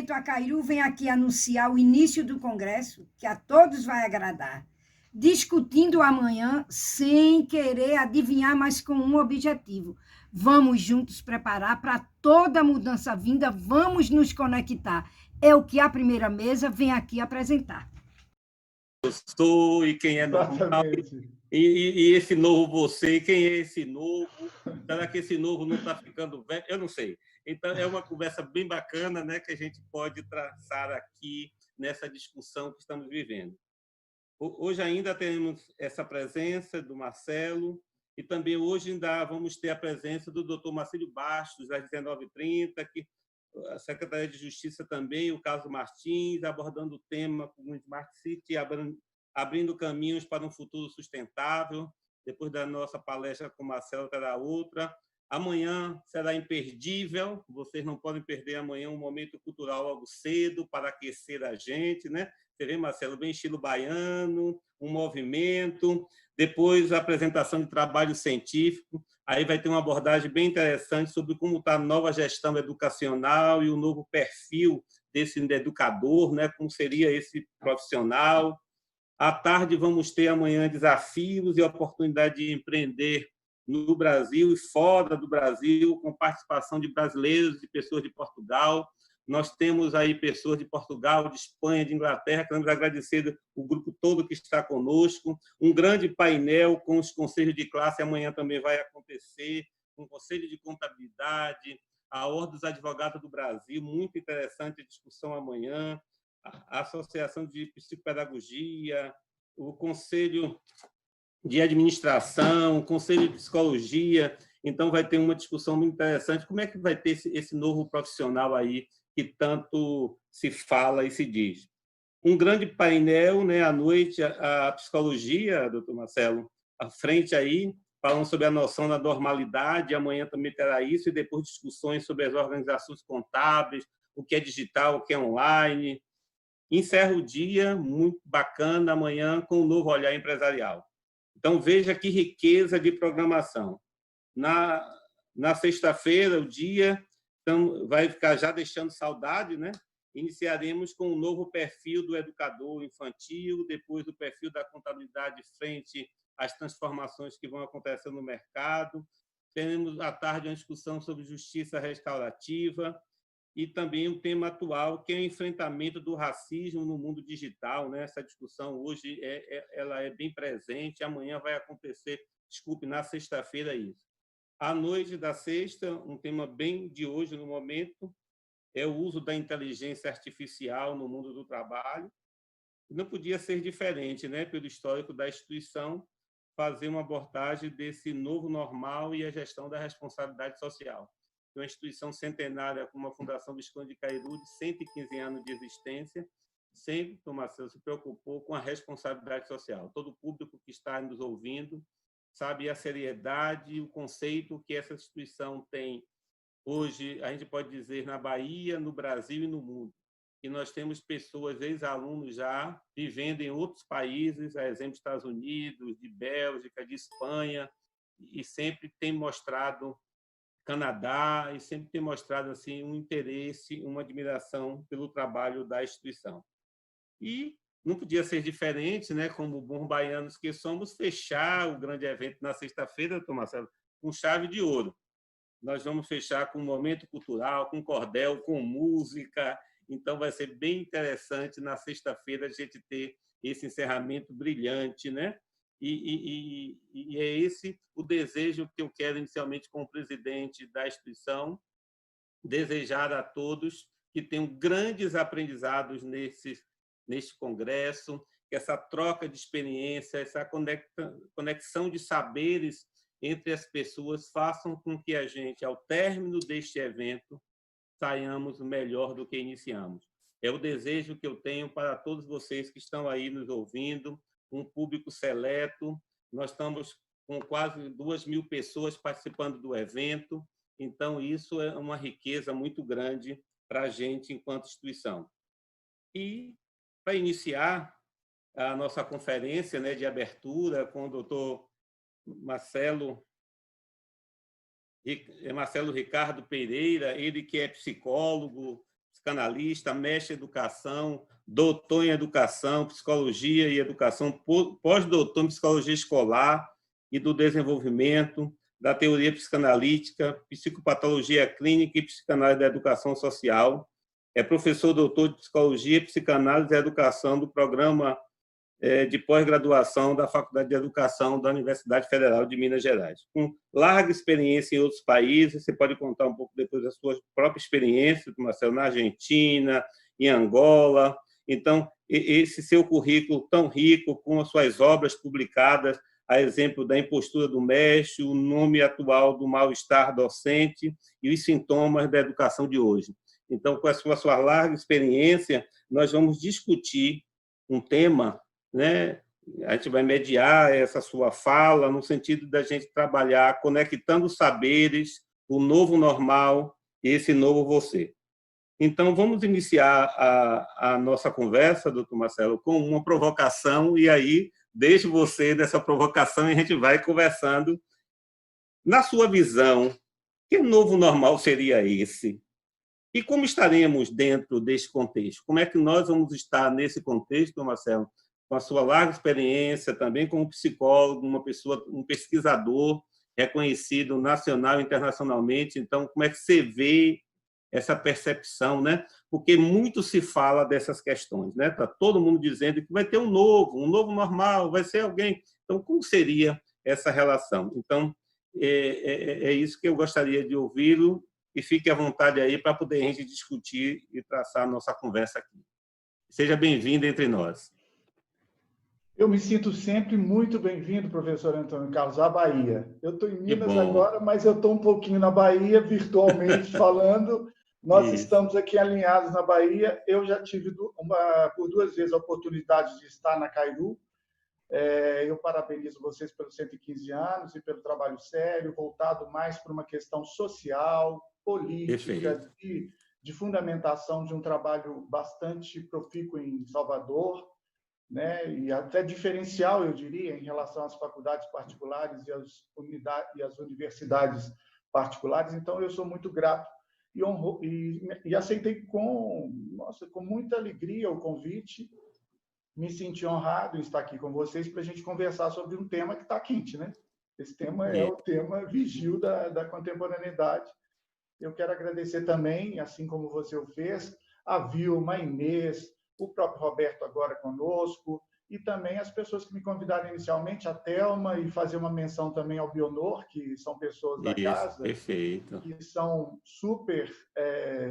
Bento Acairu vem aqui anunciar o início do Congresso, que a todos vai agradar, discutindo amanhã sem querer adivinhar, mas com um objetivo. Vamos juntos preparar para toda mudança vinda, vamos nos conectar. É o que a primeira mesa vem aqui apresentar. Eu sou e quem é normal, e esse novo você, quem é esse novo? Será que esse novo não está ficando velho? Eu não sei. Então, é uma conversa bem bacana, né, que a gente pode traçar aqui nessa discussão que estamos vivendo. Hoje ainda temos essa presença do Marcelo, e também hoje ainda vamos ter a presença do Dr. Marcílio Bastos, às 19h30, que a Secretaria de Justiça também, o caso Martins, abordando o tema como Smart City, abrindo caminhos para um futuro sustentável. Depois da nossa palestra com o Marcelo, terá outra. Amanhã será imperdível, vocês não podem perder amanhã um momento cultural logo cedo para aquecer a gente, né? Você vê, Marcelo, bem estilo baiano, um movimento, depois a apresentação de trabalho científico, aí vai ter uma abordagem bem interessante sobre como está a nova gestão educacional e o novo perfil desse educador, né? Como seria esse profissional. À tarde vamos ter amanhã desafios e oportunidade de empreender no Brasil e fora do Brasil, com participação de brasileiros e pessoas de Portugal. Nós temos aí pessoas de Portugal, de Espanha, de Inglaterra. Queremos agradecer o grupo todo que está conosco. Um grande painel com os conselhos de classe amanhã também vai acontecer, com o Conselho de Contabilidade, a Ordem dos Advogados do Brasil, muito interessante a discussão amanhã, a Associação de Psicopedagogia, o Conselho de Administração, o Conselho de Psicologia. Então, vai ter uma discussão muito interessante. Como é que vai ter esse novo profissional aí que tanto se fala e se diz? Um grande painel, né, à noite, a psicologia, doutor Marcelo, à frente aí, falando sobre a noção da normalidade. Amanhã também terá isso, e depois discussões sobre as organizações contábeis, o que é digital, o que é online. Encerra o dia muito bacana amanhã com um novo olhar empresarial. Então, veja que riqueza de programação. Na sexta-feira, o dia então, vai ficar já deixando saudade, né? Iniciaremos com um novo perfil do educador infantil, depois o perfil da contabilidade frente às transformações que vão acontecer no mercado. Teremos à tarde uma discussão sobre justiça restaurativa, e também um tema atual, que é o enfrentamento do racismo no mundo digital, né? Essa discussão hoje ela é bem presente, amanhã vai acontecer, desculpe, na sexta-feira isso. À noite da sexta, um tema bem de hoje no momento, é o uso da inteligência artificial no mundo do trabalho. Não podia ser diferente, né? Pelo histórico da instituição, fazer uma abordagem desse novo normal e a gestão da responsabilidade social. Uma instituição centenária como a Fundação Visconde de Cairu, de 115 anos de existência, sempre, Marcelo, se preocupou com a responsabilidade social. Todo o público que está nos ouvindo sabe a seriedade e o conceito que essa instituição tem hoje, a gente pode dizer, na Bahia, no Brasil e no mundo. E nós temos pessoas, ex-alunos já, vivendo em outros países, a exemplo dos Estados Unidos, de Bélgica, de Espanha, e sempre tem mostrado Canadá, e sempre tem mostrado assim um interesse, uma admiração pelo trabalho da instituição. E não podia ser diferente, né, como bons baianos que somos, fechar o grande evento na sexta-feira, doutor Marcelo, com chave de ouro. Nós vamos fechar com um momento cultural, com cordel, com música. Então, vai ser bem interessante na sexta-feira a gente ter esse encerramento brilhante, né? E é esse o desejo que eu quero inicialmente como presidente da instituição, desejar a todos que tenham grandes aprendizados neste congresso, que essa troca de experiência, essa conexão de saberes entre as pessoas façam com que a gente, ao término deste evento, saiamos melhor do que iniciamos. É o desejo que eu tenho para todos vocês que estão aí nos ouvindo, um público seleto. Nós estamos com quase 2.000 pessoas participando do evento, então isso é uma riqueza muito grande para a gente enquanto instituição. E, para iniciar a nossa conferência, né, de abertura com o doutor Marcelo Ricardo Pereira, ele que é psicólogo, psicanalista, mestre em educação, doutor em educação, psicologia e educação, pós-doutor em psicologia escolar e do desenvolvimento, da teoria psicanalítica, psicopatologia clínica e psicanálise da educação social. É professor doutor de psicologia, psicanálise e educação do programa de pós-graduação da Faculdade de Educação da Universidade Federal de Minas Gerais. Com larga experiência em outros países, você pode contar um pouco depois da sua própria experiência, Marcelo, na Argentina, em Angola. Então, esse seu currículo tão rico, com as suas obras publicadas, a exemplo da Impostura do Mestre, o nome atual do mal-estar docente e os sintomas da educação de hoje. Então, com a sua larga experiência, nós vamos discutir um tema, né? A gente vai mediar essa sua fala no sentido da gente trabalhar conectando os saberes, o novo normal e esse novo você. Então, vamos iniciar a nossa conversa, doutor Marcelo, com uma provocação, e aí deixo você dessa provocação e a gente vai conversando. Na sua visão, que novo normal seria esse? E como estaremos dentro desse contexto? Como é que nós vamos estar nesse contexto, Marcelo, com a sua larga experiência também como psicólogo, uma pessoa, um pesquisador reconhecido nacional e internacionalmente? Então, como é que você vê essa percepção, né? Porque muito se fala dessas questões, né? Tá todo mundo dizendo que vai ter um novo normal, vai ser alguém. Então, como seria essa relação? Então, é isso que eu gostaria de ouvi-lo, e fique à vontade aí para poder a gente discutir e traçar a nossa conversa aqui. Seja bem-vindo entre nós. Eu me sinto sempre muito bem-vindo, professor Antônio Carlos, à Bahia. Eu estou em Minas agora, mas eu estou um pouquinho na Bahia, virtualmente falando. Nós estamos aqui alinhados na Bahia. Eu já tive por 2 vezes a oportunidade de estar na Cairu. Eu parabenizo vocês pelos 115 anos e pelo trabalho sério, voltado mais para uma questão social, política, de fundamentação de um trabalho bastante profícuo em Salvador, né? E até diferencial, eu diria, em relação às faculdades particulares e às universidades particulares. Então, eu sou muito grato e aceitei com muita alegria o convite. Me senti honrado em estar aqui com vocês para a gente conversar sobre um tema que está quente, né? Esse tema é o tema vigil da contemporaneidade. Eu quero agradecer também, assim como você o fez, a Vilma, a Inês, o próprio Roberto agora conosco, e também as pessoas que me convidaram inicialmente, a Thelma, e fazer uma menção também ao Bionor, que são pessoas da casa, perfeito, que são super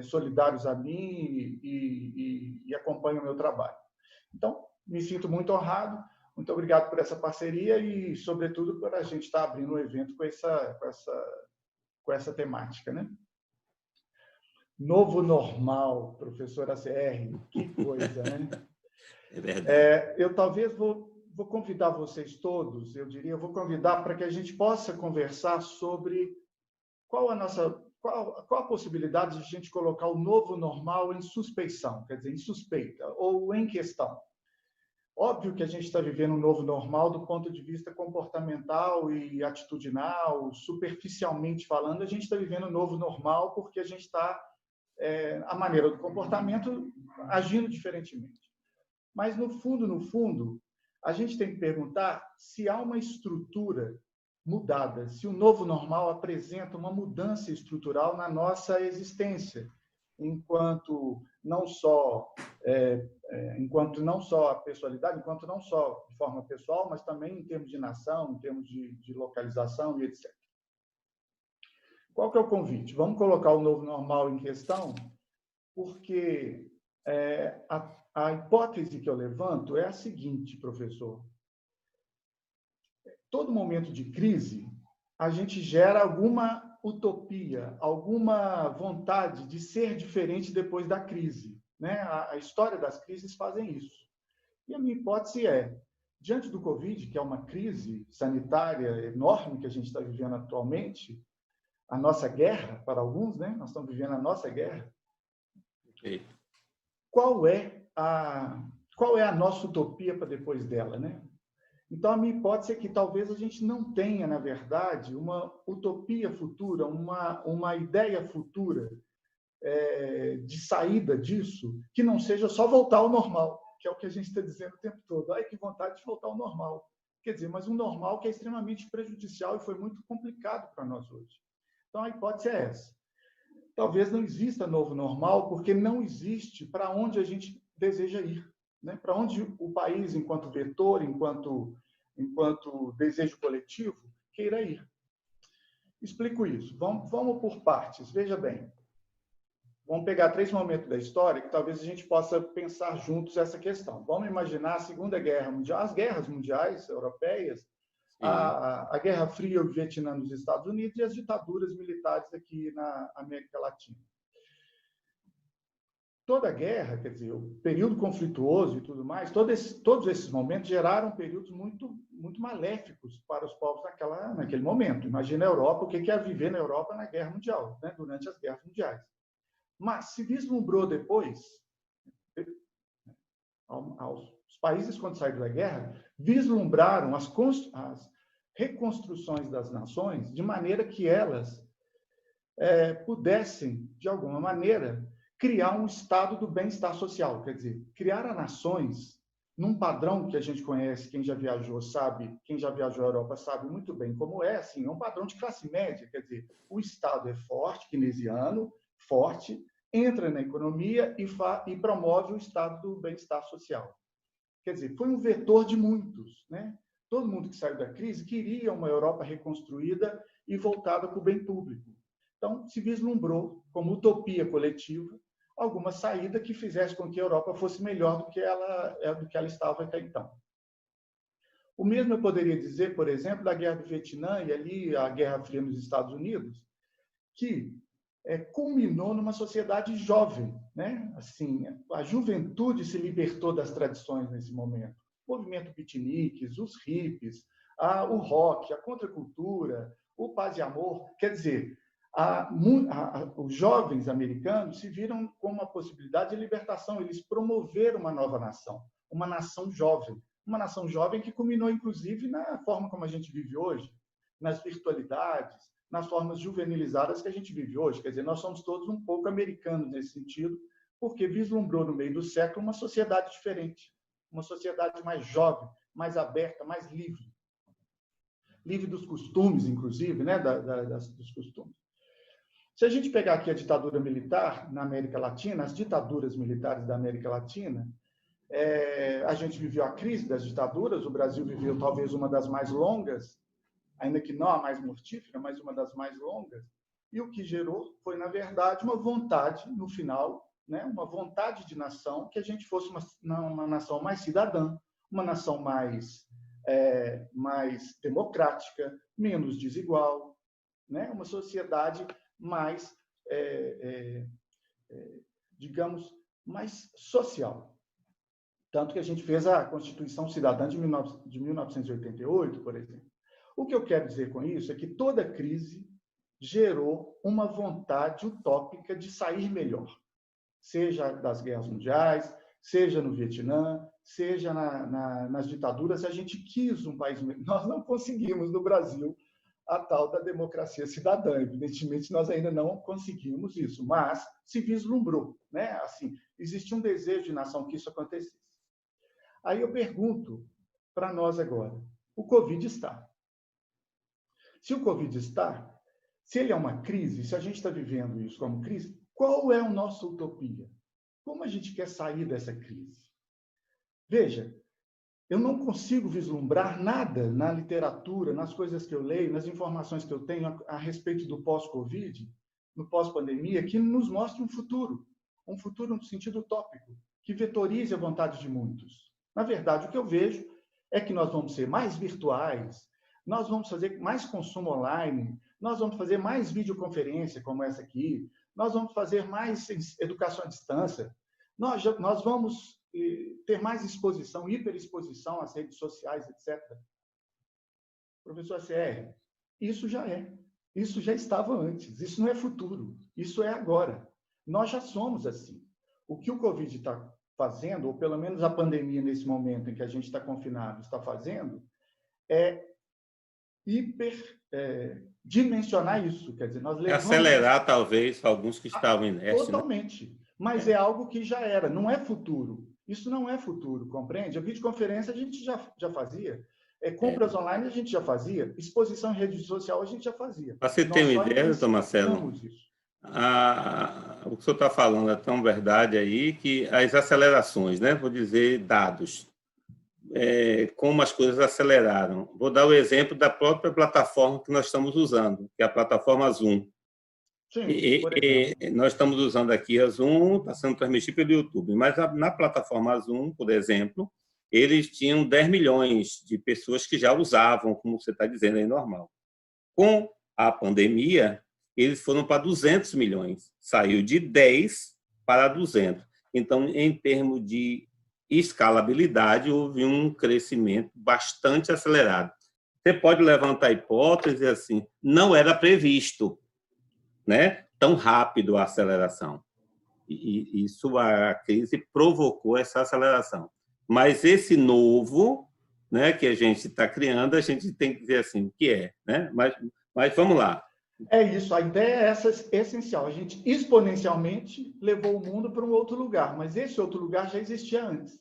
solidários a mim e acompanham o meu trabalho. Então, me sinto muito honrado, muito obrigado por essa parceria e, sobretudo, por a gente estar abrindo o evento com essa temática, né? Novo normal, professora CR, que coisa, né? É verdade. Eu talvez vou convidar vocês todos, vou convidar para que a gente possa conversar sobre qual a possibilidade de a gente colocar o novo normal em suspeição, quer dizer, em suspeita, ou em questão. Óbvio que a gente está vivendo um novo normal do ponto de vista comportamental e atitudinal, superficialmente falando, a gente está vivendo um novo normal porque a gente está, a maneira do comportamento, agindo diferentemente. Mas, no fundo, a gente tem que perguntar se há uma estrutura mudada, se o novo normal apresenta uma mudança estrutural na nossa existência, enquanto não só a pessoalidade, enquanto não só de forma pessoal, mas também em termos de nação, em termos de localização e etc. Qual que é o convite? Vamos colocar o novo normal em questão, porque a hipótese que eu levanto é a seguinte, professor. Todo momento de crise, a gente gera alguma utopia, alguma vontade de ser diferente depois da crise, né? A história das crises fazem isso. E a minha hipótese é, diante do Covid, que é uma crise sanitária enorme que a gente está vivendo atualmente, a nossa guerra, para alguns, né? Nós estamos vivendo a nossa guerra. Qual é a nossa utopia para depois dela, né? Então, a minha hipótese é que talvez a gente não tenha, na verdade, uma utopia futura, uma ideia futura de saída disso que não seja só voltar ao normal, que é o que a gente está dizendo o tempo todo. Ai, que vontade de voltar ao normal. Quer dizer, mas um normal que é extremamente prejudicial e foi muito complicado para nós hoje. Então, a hipótese é essa. Talvez não exista novo normal, porque não existe para onde a gente deseja ir, né? Para onde o país, enquanto vetor, enquanto desejo coletivo, queira ir. Explico isso. Vamos por partes. Veja bem. Vamos pegar 3 momentos da história que talvez a gente possa pensar juntos essa questão. Vamos imaginar a Segunda Guerra Mundial, as guerras mundiais europeias, a Guerra Fria, o Vietnã nos Estados Unidos e as ditaduras militares aqui na América Latina. Toda a guerra, quer dizer, o período conflituoso e tudo mais, todos esses momentos geraram períodos muito, muito maléficos para os povos naquele momento. Imagina a Europa, o que é viver na Europa na Guerra Mundial, né, durante as guerras mundiais. Mas se vislumbrou depois, os países, quando saíram da guerra, vislumbraram as reconstruções das nações de maneira que elas pudessem, de alguma maneira, criar um estado do bem-estar social. Quer dizer, criar as nações num padrão que a gente conhece, quem já viajou sabe, quem já viajou à Europa sabe muito bem como é, assim, é um padrão de classe média. Quer dizer, o Estado é forte, keynesiano, forte, entra na economia e promove o estado do bem-estar social. Quer dizer, foi um vetor de muitos, né? Todo mundo que saiu da crise queria uma Europa reconstruída e voltada para o bem público. Então, se vislumbrou como utopia coletiva alguma saída que fizesse com que a Europa fosse melhor do que ela estava até então. O mesmo eu poderia dizer, por exemplo, da Guerra do Vietnã e ali a Guerra Fria nos Estados Unidos, que culminou numa sociedade jovem, né? Assim, a juventude se libertou das tradições nesse momento. O movimento beatniks, os hippies, o rock, a contracultura, o paz e amor. Quer dizer, os jovens americanos se viram com uma possibilidade de libertação. Eles promoveram uma nova nação, uma nação jovem que culminou, inclusive, na forma como a gente vive hoje, nas virtualidades, nas formas juvenilizadas que a gente vive hoje. Quer dizer, nós somos todos um pouco americanos nesse sentido, porque vislumbrou no meio do século uma sociedade diferente, uma sociedade mais jovem, mais aberta, mais livre. Livre dos costumes, inclusive, né? Dos costumes. Se a gente pegar aqui a ditadura militar na América Latina, as ditaduras militares da América Latina, a gente viveu a crise das ditaduras, o Brasil viveu talvez uma das mais longas, ainda que não a mais mortífera, mas uma das mais longas, e o que gerou foi, na verdade, uma vontade, no final, né, uma vontade de nação, que a gente fosse uma nação mais cidadã, uma nação mais democrática, menos desigual, né, uma sociedade mais, digamos, mais social. Tanto que a gente fez a Constituição Cidadã de 1988, por exemplo. O que eu quero dizer com isso é que toda crise gerou uma vontade utópica de sair melhor, seja das guerras mundiais, seja no Vietnã, seja nas ditaduras. A gente quis um país melhor. Nós não conseguimos no Brasil a tal da democracia cidadã. Evidentemente, nós ainda não conseguimos isso, mas se vislumbrou, né? Assim, existia um desejo de nação que isso acontecesse. Aí eu pergunto para nós agora, o Covid está. Se o Covid está, se ele é uma crise, se a gente está vivendo isso como crise, qual é a nossa utopia? Como a gente quer sair dessa crise? Veja, eu não consigo vislumbrar nada na literatura, nas coisas que eu leio, nas informações que eu tenho a respeito do pós-Covid, no pós-pandemia, que nos mostre um futuro no sentido utópico, que vetorize a vontade de muitos. Na verdade, o que eu vejo é que nós vamos ser mais virtuais, nós vamos fazer mais consumo online, nós vamos fazer mais videoconferência como essa aqui, nós vamos fazer mais educação à distância, nós vamos ter mais exposição, hiperexposição às redes sociais, etc. Professor CR, isso já estava antes, isso não é futuro, isso é agora. Nós já somos assim. O que o Covid está fazendo, ou pelo menos a pandemia nesse momento em que a gente está confinado está fazendo, é dimensionar isso. Quer dizer, nós levamos... Acelerar, talvez, alguns que estavam inertes. Totalmente. Né? Mas é algo que já era, não é futuro. Isso não é futuro, compreende? A videoconferência a gente já fazia. Compras online a gente já fazia. Exposição em rede social a gente já fazia. Para você ter uma ideia, doutor Marcelo, o que o senhor está falando é tão verdade aí que as acelerações, né? Vou dizer dados, como as coisas aceleraram. Vou dar o exemplo da própria plataforma que nós estamos usando, que é a plataforma Zoom. Sim, nós estamos usando aqui a Zoom, está sendo transmitido pelo YouTube, mas na plataforma Zoom, por exemplo, eles tinham 10 milhões de pessoas que já usavam, como você está dizendo aí, normal. Com a pandemia, eles foram para 200 milhões. Saiu de 10 para 200. Então, em termos de escalabilidade, houve um crescimento bastante acelerado. Você pode levantar a hipótese assim, não era previsto, né, tão rápido a aceleração. E isso, a crise provocou essa aceleração. Mas esse novo, né, que a gente está criando, a gente tem que dizer assim, o que é, né? Mas vamos lá. É isso, a ideia é essa essencial. A gente exponencialmente levou o mundo para um outro lugar, mas esse outro lugar já existia antes.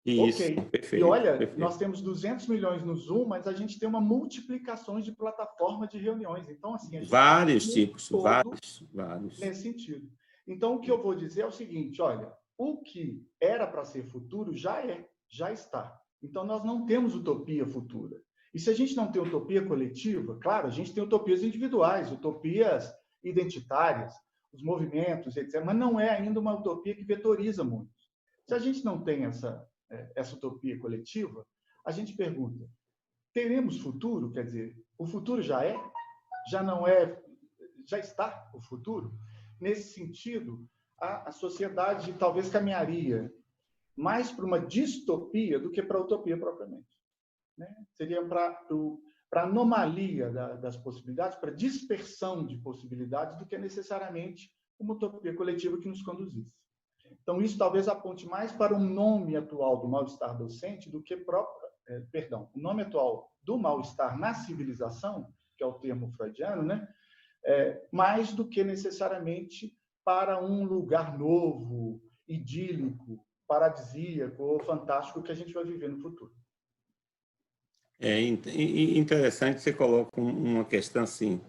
Isso, ok. Perfeito, e olha, perfeito. Nós temos 200 milhões no Zoom, mas a gente tem uma multiplicação de plataforma de reuniões. Então, assim, a gente vários tipos, vários. Nesse sentido. Então, o que eu vou dizer é o seguinte, olha, o que era para ser futuro já está. Então, nós não temos utopia futura. E se a gente não tem utopia coletiva, claro, a gente tem utopias individuais, utopias identitárias, os movimentos, etc., mas não é ainda uma utopia que vetoriza muito. Se a gente não tem essa utopia coletiva, a gente pergunta, teremos futuro? Quer dizer, o futuro já é? Já não é? Já está o futuro? Nesse sentido, a sociedade talvez caminharia mais para uma distopia do que para a utopia propriamente. Né? Seria para a anomalia das possibilidades, para a dispersão de possibilidades, do que necessariamente uma utopia coletiva que nos conduzisse. Então, isso talvez aponte mais para o nome atual do mal-estar docente do que o nome atual do mal-estar na civilização, que é o termo freudiano, né? Mais do que necessariamente para um lugar novo, idílico, paradisíaco ou fantástico que a gente vai viver no futuro. É interessante, você coloca uma questão assim,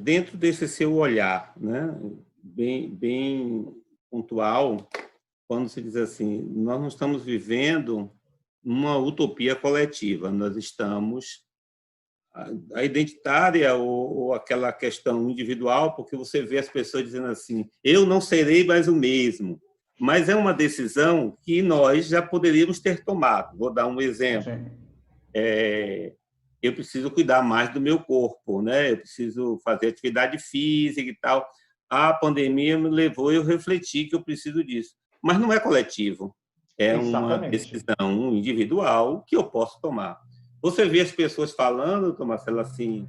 dentro desse seu olhar, né, bem pontual, quando se diz assim, nós não estamos vivendo uma utopia coletiva, nós estamos a identitária ou aquela questão individual, porque você vê as pessoas dizendo assim, eu não serei mais o mesmo, mas é uma decisão que nós já poderíamos ter tomado. Vou dar um exemplo. Eu preciso cuidar mais do meu corpo, né? Eu preciso fazer atividade física e tal. A pandemia me levou a eu refletir que eu preciso disso. Mas não é coletivo, é uma decisão individual que eu posso tomar. Você vê as pessoas falando, doutor Marcelo, assim,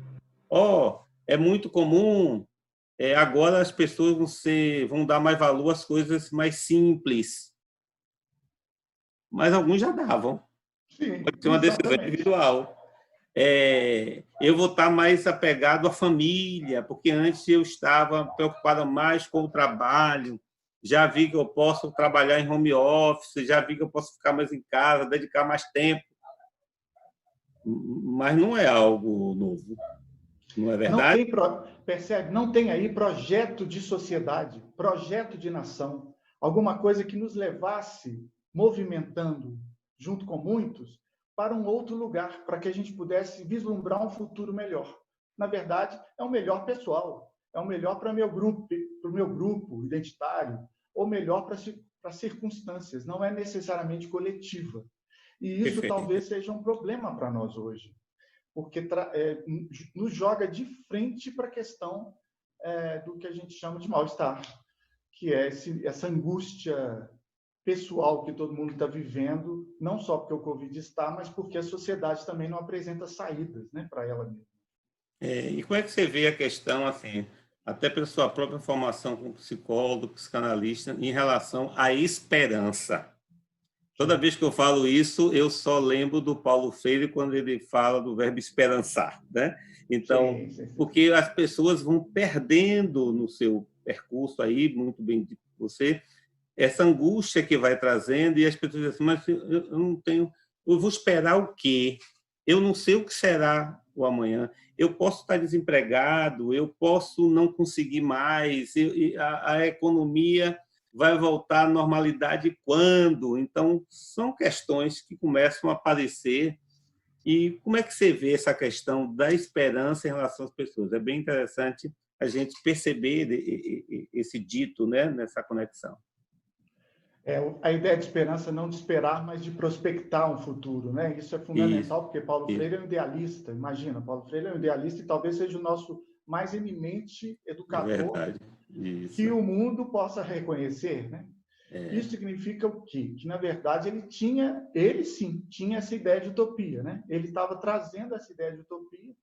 é muito comum, agora as pessoas vão dar mais valor às coisas mais simples. Mas alguns já davam. Sim, pode ser uma decisão individual. Eu vou estar mais apegado à família, porque antes eu estava preocupado mais com o trabalho, já vi que eu posso trabalhar em home office, já vi que eu posso ficar mais em casa, dedicar mais tempo. Mas não é algo novo, não é verdade? Percebe? Não tem aí projeto de sociedade, projeto de nação, alguma coisa que nos levasse movimentando, junto com muitos, para um outro lugar, para que a gente pudesse vislumbrar um futuro melhor. Na verdade, é o melhor pessoal, é o melhor para o meu grupo identitário, ou melhor para circunstâncias, não é necessariamente coletiva. E isso Perfeito. Talvez seja um problema para nós hoje, porque nos joga de frente para a questão do que a gente chama de mal-estar, que é essa angústia pessoal que todo mundo está vivendo, não só porque o Covid está, mas porque a sociedade também não apresenta saídas, né, para ela mesma. E como é que você vê a questão, assim, até pela sua própria formação como psicólogo, psicanalista, em relação à esperança? Toda vez que eu falo isso, eu só lembro do Paulo Freire quando ele fala do verbo esperançar, né? Então, sim. porque as pessoas vão perdendo no seu percurso aí, muito bem de você, essa angústia que vai trazendo, e as pessoas dizem assim, mas eu não tenho, eu vou esperar o quê? Eu não sei o que será o amanhã. Eu posso estar desempregado, eu posso não conseguir mais, a economia vai voltar à normalidade quando? Então, são questões que começam a aparecer. E como é que você vê essa questão da esperança em relação às pessoas? É bem interessante a gente perceber esse dito, né, nessa conexão. A ideia de esperança, não de esperar, mas de prospectar um futuro, né? Isso é fundamental, porque Paulo Freire é um idealista. Imagina, Paulo Freire é um idealista e talvez seja o nosso mais eminente educador, verdade. Isso. Que o mundo possa reconhecer, né? Isso significa o quê? Que, na verdade, ele sim, tinha essa ideia de utopia, né? Ele estava trazendo essa ideia de utopia,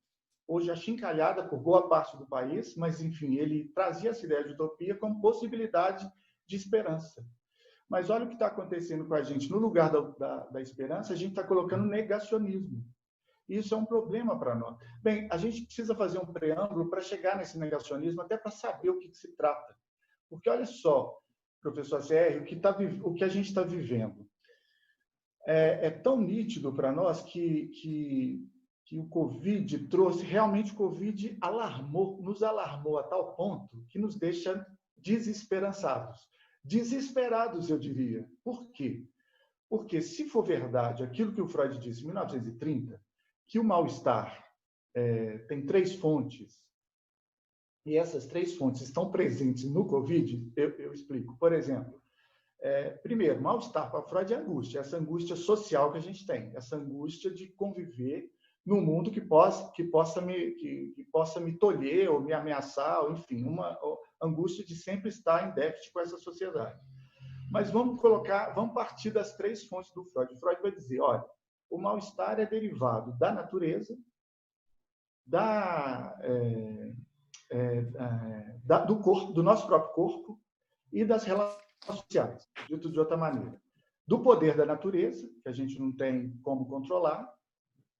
hoje achincalhada por boa parte do país, mas, enfim, ele trazia essa ideia de utopia como possibilidade de esperança. Mas olha o que está acontecendo com a gente. No lugar da esperança, a gente está colocando negacionismo. Isso é um problema para nós. Bem, a gente precisa fazer um preâmbulo para chegar nesse negacionismo, até para saber o que se trata. Porque olha só, professor Sérgio, o que a gente está vivendo é tão nítido para nós que o Covid trouxe, realmente o Covid nos alarmou a tal ponto que nos deixa desesperançados. Desesperados, eu diria. Por quê? Porque, se for verdade aquilo que o Freud disse em 1930, que o mal-estar tem 3 fontes, e essas 3 fontes estão presentes no Covid, eu explico. Por exemplo, primeiro, mal-estar para Freud é angústia, essa angústia social que a gente tem, essa angústia de conviver num mundo que possa me tolher ou me ameaçar, ou, enfim, uma angústia de sempre estar em déficit com essa sociedade. Mas vamos partir das 3 fontes do Freud. O Freud vai dizer, olha, o mal-estar é derivado da natureza, do corpo, do nosso próprio corpo e das relações sociais, dito de outra maneira. Do poder da natureza, que a gente não tem como controlar,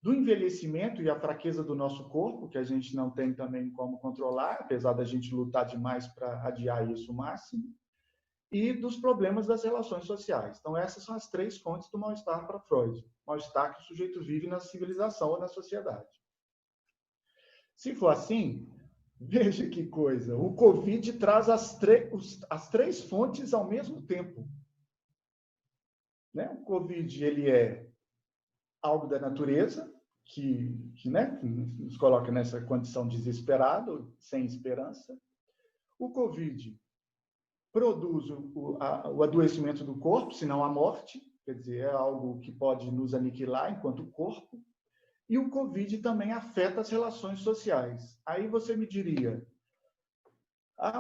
do envelhecimento e a fraqueza do nosso corpo, que a gente não tem também como controlar, apesar da gente lutar demais para adiar isso o máximo, e dos problemas das relações sociais. Então, essas são as 3 fontes do mal-estar para Freud. Mal-estar que o sujeito vive na civilização ou na sociedade. Se for assim, veja que coisa, o Covid traz as 3 fontes ao mesmo tempo. Né? O Covid ele é algo da natureza, que nos coloca nessa condição desesperada, sem esperança. O Covid produz o adoecimento do corpo, se não a morte, quer dizer, é algo que pode nos aniquilar enquanto corpo. E o Covid também afeta as relações sociais. Aí você me diria,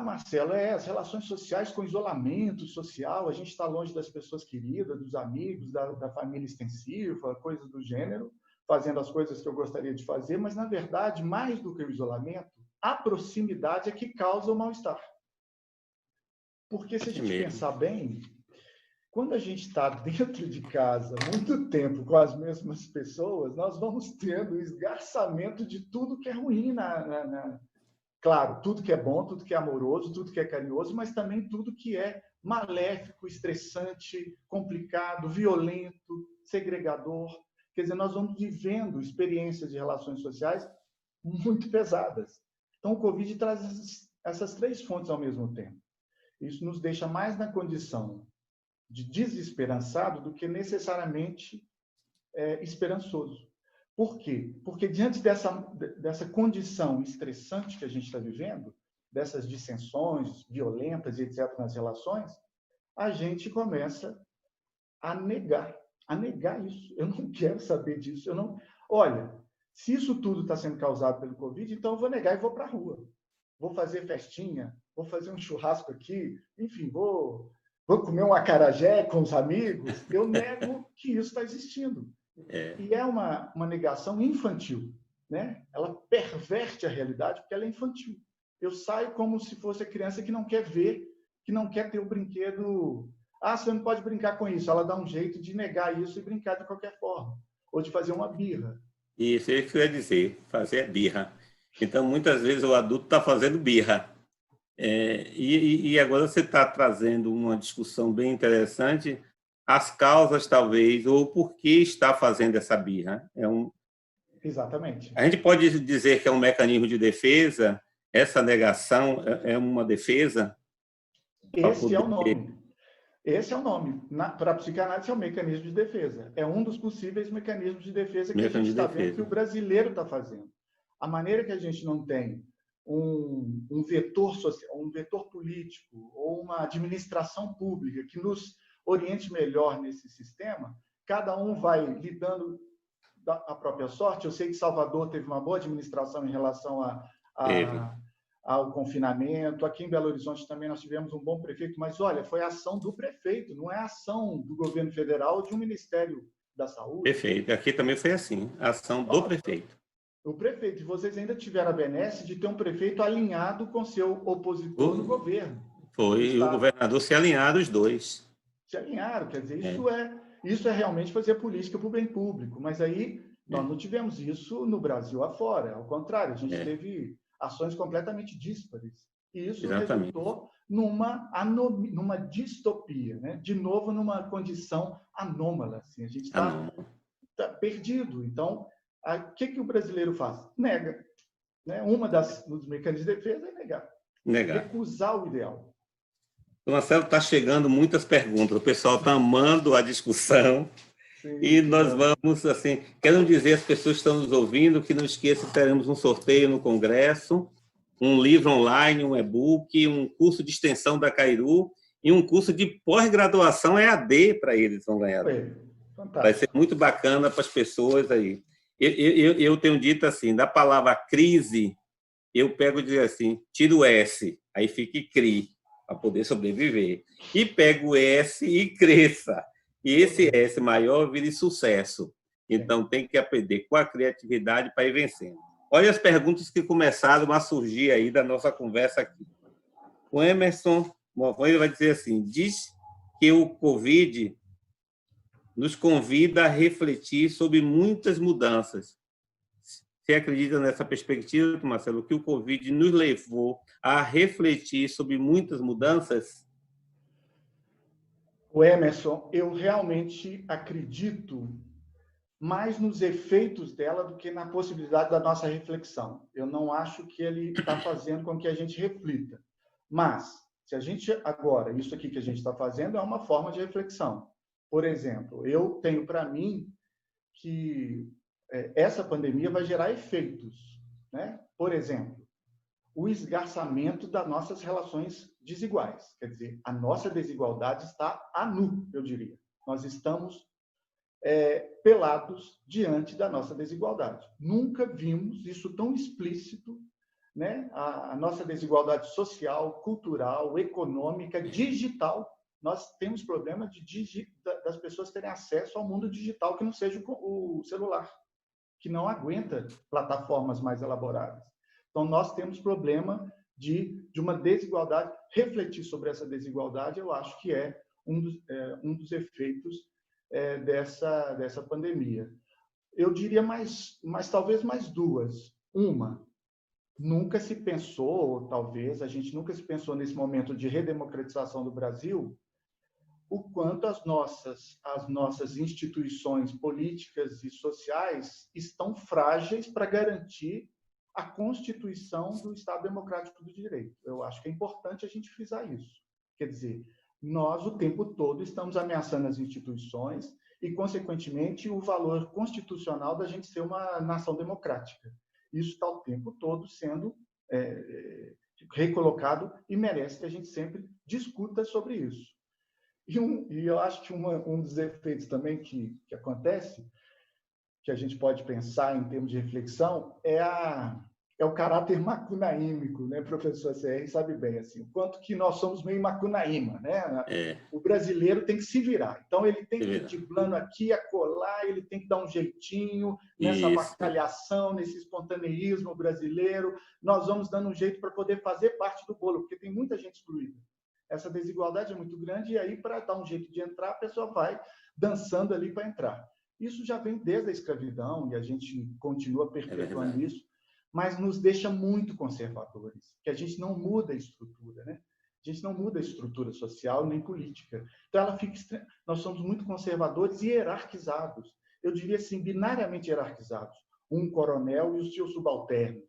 Marcelo, as relações sociais com isolamento social, a gente está longe das pessoas queridas, dos amigos, da família extensiva, coisas do gênero, fazendo as coisas que eu gostaria de fazer, mas, na verdade, mais do que o isolamento, a proximidade é que causa o mal-estar. Porque, se a gente pensar bem, quando a gente está dentro de casa muito tempo com as mesmas pessoas, nós vamos tendo o esgarçamento de tudo que é ruim Claro, tudo que é bom, tudo que é amoroso, tudo que é carinhoso, mas também tudo que é maléfico, estressante, complicado, violento, segregador. Quer dizer, nós vamos vivendo experiências de relações sociais muito pesadas. Então, o Covid traz essas 3 fontes ao mesmo tempo. Isso nos deixa mais na condição de desesperançado do que necessariamente esperançoso. Por quê? Porque diante dessa condição estressante que a gente está vivendo, dessas dissensões violentas e etc. nas relações, a gente começa a negar isso. Eu não quero saber disso. Olha, se isso tudo está sendo causado pelo Covid, então eu vou negar e vou para a rua. Vou fazer festinha, vou fazer um churrasco aqui, enfim, vou comer um acarajé com os amigos. Eu nego que isso está existindo. E é uma negação infantil, né? Ela perverte a realidade porque ela é infantil. Eu saio como se fosse a criança que não quer ver, que não quer ter o brinquedo. Você não pode brincar com isso. Ela dá um jeito de negar isso e brincar de qualquer forma. Ou de fazer uma birra. Isso é o que eu ia dizer, fazer a birra. Então, muitas vezes, o adulto está fazendo birra. E agora você está trazendo uma discussão bem interessante, as causas, talvez, ou por que está fazendo essa birra. Exatamente. A gente pode dizer que é um mecanismo de defesa, essa negação é uma defesa? Esse é o nome. Esse é o nome. Para a psicanálise, é um mecanismo de defesa. É um dos possíveis mecanismos de defesa que a gente está vendo que o brasileiro está fazendo. A maneira que a gente não tem um vetor social, um vetor político ou uma administração pública que nos oriente melhor nesse sistema, cada um vai lidando a própria sorte. Eu sei que Salvador teve uma boa administração em relação ao confinamento. Aqui em Belo Horizonte também nós tivemos um bom prefeito, mas olha, foi a ação do prefeito, não é a ação do governo federal ou de um Ministério da Saúde. Perfeito. Aqui também foi assim, a ação do prefeito. O prefeito, e vocês ainda tiveram a benesse de ter um prefeito alinhado com seu opositor no governo. Foi, e o governador se alinharam os dois. Se alinharam, quer dizer, isso é realmente fazer política para o bem público, mas aí nós não tivemos isso no Brasil afora, ao contrário, a gente teve ações completamente díspares, e isso resultou numa distopia, né? De novo, numa condição anômala, assim, a gente está perdido. Então, o que o brasileiro faz? Nega. Né? Dos mecanismos de defesa é negar. Recusar o ideal. Marcelo, está chegando muitas perguntas. O pessoal está amando a discussão. Sim, e nós vamos, assim, quero dizer às pessoas que estão nos ouvindo que não esqueçam que teremos um sorteio no Congresso, um livro online, um e-book, um curso de extensão da Cairu e um curso de pós-graduação EAD para eles vão ganhar. Vai ser muito bacana para as pessoas aí. Eu tenho dito assim, da palavra crise, eu pego e digo assim, tiro o S, aí fica CRI, para poder sobreviver. E pego o S e cresça. E esse S maior vire sucesso. Então, tem que aprender com a criatividade para ir vencendo. Olha as perguntas que começaram a surgir aí da nossa conversa aqui. O Emerson Morvani vai dizer assim, diz que o Covid nos convida a refletir sobre muitas mudanças. Você acredita nessa perspectiva, Marcelo, que o Covid nos levou a refletir sobre muitas mudanças? O Emerson, eu realmente acredito mais nos efeitos dela do que na possibilidade da nossa reflexão. Eu não acho que ele está fazendo com que a gente reflita. Mas, se a gente agora, isso aqui que a gente está fazendo é uma forma de reflexão. Por exemplo, eu tenho para mim que essa pandemia vai gerar efeitos, né? Por exemplo, o esgarçamento das nossas relações desiguais. Quer dizer, a nossa desigualdade está a nu, eu diria. Nós estamos pelados diante da nossa desigualdade. Nunca vimos isso tão explícito, né? A nossa desigualdade social, cultural, econômica, digital. Nós temos problema das pessoas terem acesso ao mundo digital que não seja o celular, que não aguenta plataformas mais elaboradas. Então, nós temos problema de uma desigualdade. Refletir sobre essa desigualdade, eu acho que é um dos efeitos dessa pandemia. Eu diria talvez mais duas. Uma, nunca se pensou, ou talvez a gente nunca se pensou nesse momento de redemocratização do Brasil, o quanto as nossas instituições políticas e sociais estão frágeis para garantir a constituição do Estado Democrático do Direito. Eu acho que é importante a gente frisar isso. Quer dizer, nós o tempo todo estamos ameaçando as instituições e, consequentemente, o valor constitucional da gente ser uma nação democrática. Isso está o tempo todo sendo recolocado e merece que a gente sempre discuta sobre isso. E eu acho que um dos efeitos também que acontece, que a gente pode pensar em termos de reflexão, é o caráter macunaímico, né, professor CR sabe bem, assim, o quanto que nós somos meio macunaíma, né? O brasileiro tem que se virar. Então, ele tem que ir de plano aqui, acolá, ele tem que dar um jeitinho nessa avacalhação, nesse espontaneísmo brasileiro. Nós vamos dando um jeito para poder fazer parte do bolo, porque tem muita gente excluída. Essa desigualdade é muito grande e aí, para dar um jeito de entrar, a pessoa vai dançando ali para entrar. Isso já vem desde a escravidão e a gente continua perpetuando isso. mas nos deixa muito conservadores, que a gente não muda a estrutura, né? A gente não muda a estrutura social nem política. Então, nós somos muito conservadores e hierarquizados. Eu diria assim, binariamente hierarquizados. Um coronel e os seus subalternos.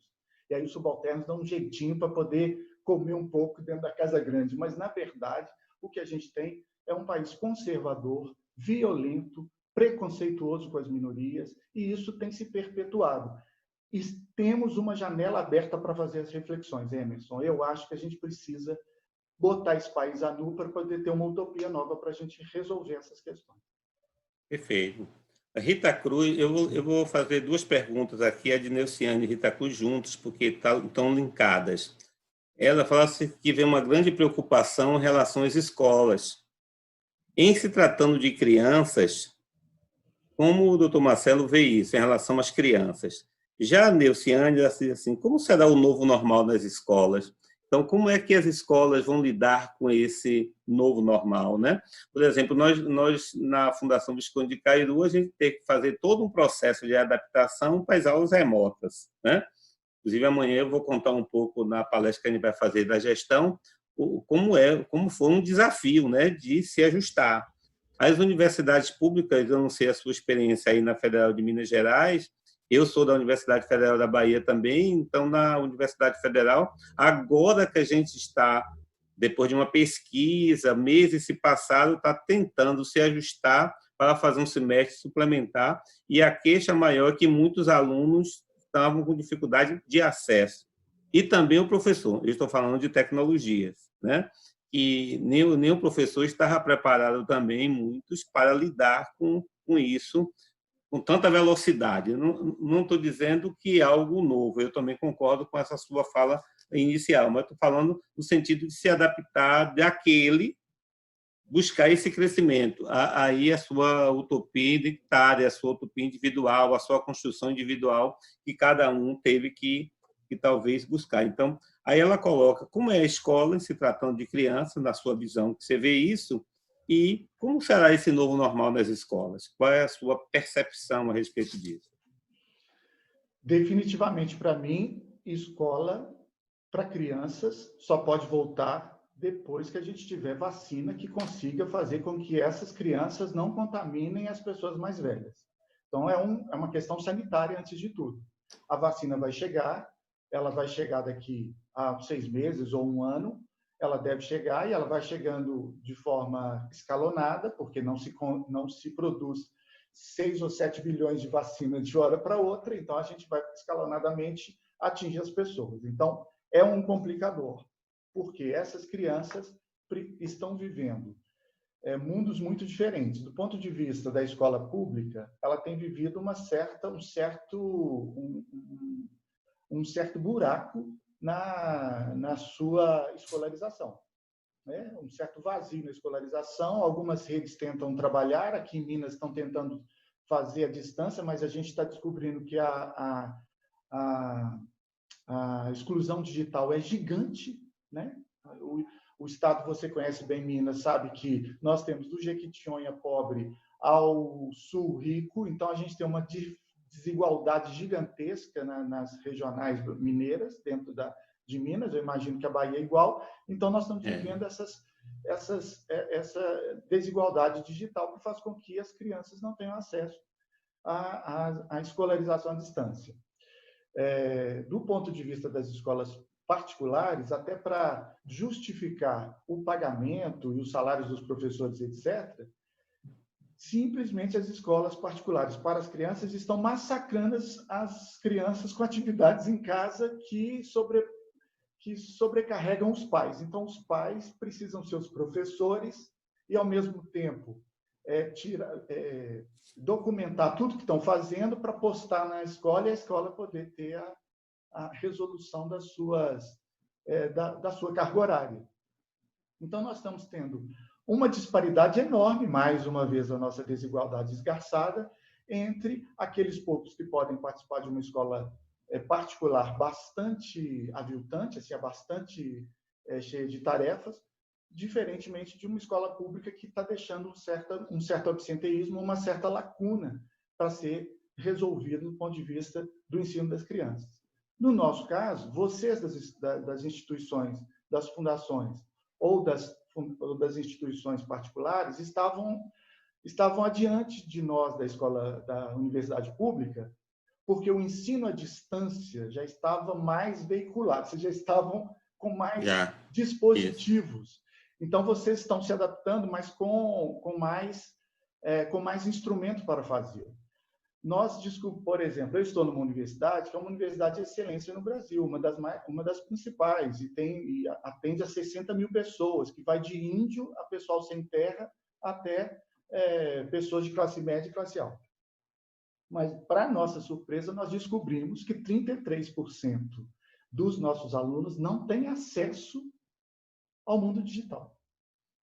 E aí os subalternos dão um jeitinho para poder comer um pouco dentro da Casa Grande. Mas, na verdade, o que a gente tem é um país conservador, violento, preconceituoso com as minorias, e isso tem se perpetuado. E temos uma janela aberta para fazer as reflexões, Emerson. Eu acho que a gente precisa botar esse país a nu para poder ter uma utopia nova para a gente resolver essas questões. Perfeito. A Rita Cruz, eu vou fazer duas perguntas aqui, a de Neuciane e Rita Cruz juntos, porque estão linkadas. Ela fala que vê uma grande preocupação em relação às escolas. Em se tratando de crianças, como o doutor Marcelo vê isso em relação às crianças? Já a Neuciane, ela diz assim, como será o novo normal nas escolas? Então, como é que as escolas vão lidar com esse novo normal, né? Por exemplo, nós na Fundação Visconde de Cairu, a gente tem que fazer todo um processo de adaptação para as aulas remotas, né? Inclusive, amanhã eu vou contar um pouco na palestra que a gente vai fazer da gestão, como foi um desafio, né, de se ajustar. As universidades públicas, eu não sei a sua experiência aí na Federal de Minas Gerais, eu sou da Universidade Federal da Bahia também, então, na Universidade Federal, agora que a gente está, depois de uma pesquisa, meses se passaram, está tentando se ajustar para fazer um semestre suplementar, e a queixa maior é que muitos alunos estavam com dificuldade de acesso. E também o professor, eu estou falando de tecnologias, né? E nem o professor estava preparado também, muitos, para lidar com isso, com tanta velocidade. Não estou dizendo que é algo novo, eu também concordo com essa sua fala inicial, mas estou falando no sentido de se adaptar daquele, buscar esse crescimento. Aí a sua utopia identitária, a sua utopia individual, a sua construção individual, que cada um teve que talvez buscar. Então, aí ela coloca como é a escola, em se tratando de criança, na sua visão, que você vê isso, e como será esse novo normal nas escolas? Qual é a sua percepção a respeito disso? Definitivamente, para mim, escola para crianças só pode voltar depois que a gente tiver vacina que consiga fazer com que essas crianças não contaminem as pessoas mais velhas. Então, é uma questão sanitária antes de tudo. A vacina vai chegar, ela vai chegar daqui a 6 meses ou 1 ano, ela deve chegar e ela vai chegando de forma escalonada, porque não se produz 6 ou 7 bilhões de vacinas de hora para outra, então a gente vai escalonadamente atingir as pessoas. Então, é um complicador, porque essas crianças estão vivendo mundos muito diferentes. Do ponto de vista da escola pública, ela tem vivido um certo buraco na sua escolarização, né? Um certo vazio na escolarização. Algumas redes tentam trabalhar, aqui em Minas estão tentando fazer a distância, mas a gente está descobrindo que a exclusão digital é gigante, né? O estado, você conhece bem Minas, sabe que nós temos do Jequitinhonha pobre ao sul rico, então a gente tem uma desigualdade gigantesca nas regionais mineiras, dentro de Minas, eu imagino que a Bahia é igual, então nós estamos vivendo essa desigualdade digital que faz com que as crianças não tenham acesso à escolarização à distância. Do ponto de vista das escolas particulares, até para justificar o pagamento e os salários dos professores, etc., simplesmente as escolas particulares para as crianças estão massacrando as crianças com atividades em casa que sobrecarregam os pais. Então, os pais precisam ser os professores e, ao mesmo tempo, documentar tudo que estão fazendo para postar na escola e a escola poder ter a resolução da sua carga horária. Então, nós estamos tendo uma disparidade enorme, mais uma vez a nossa desigualdade esgarçada, entre aqueles poucos que podem participar de uma escola particular bastante aviltante, assim, bastante cheia de tarefas, diferentemente de uma escola pública que está deixando um certo absenteísmo, uma certa lacuna para ser resolvido do ponto de vista do ensino das crianças. No nosso caso, vocês das instituições, das fundações ou das instituições particulares estavam adiante de nós da universidade pública, porque o ensino à distância já estava mais veiculado, vocês já estavam com mais dispositivos. Isso. Então, vocês estão se adaptando, mas com mais instrumentos para fazer. Por exemplo, eu estou numa universidade que é uma universidade de excelência no Brasil, uma das principais, e atende a 60 mil pessoas, que vai de índio a pessoal sem terra até pessoas de classe média e classe alta. Mas, para nossa surpresa, nós descobrimos que 33% dos nossos alunos não têm acesso ao mundo digital.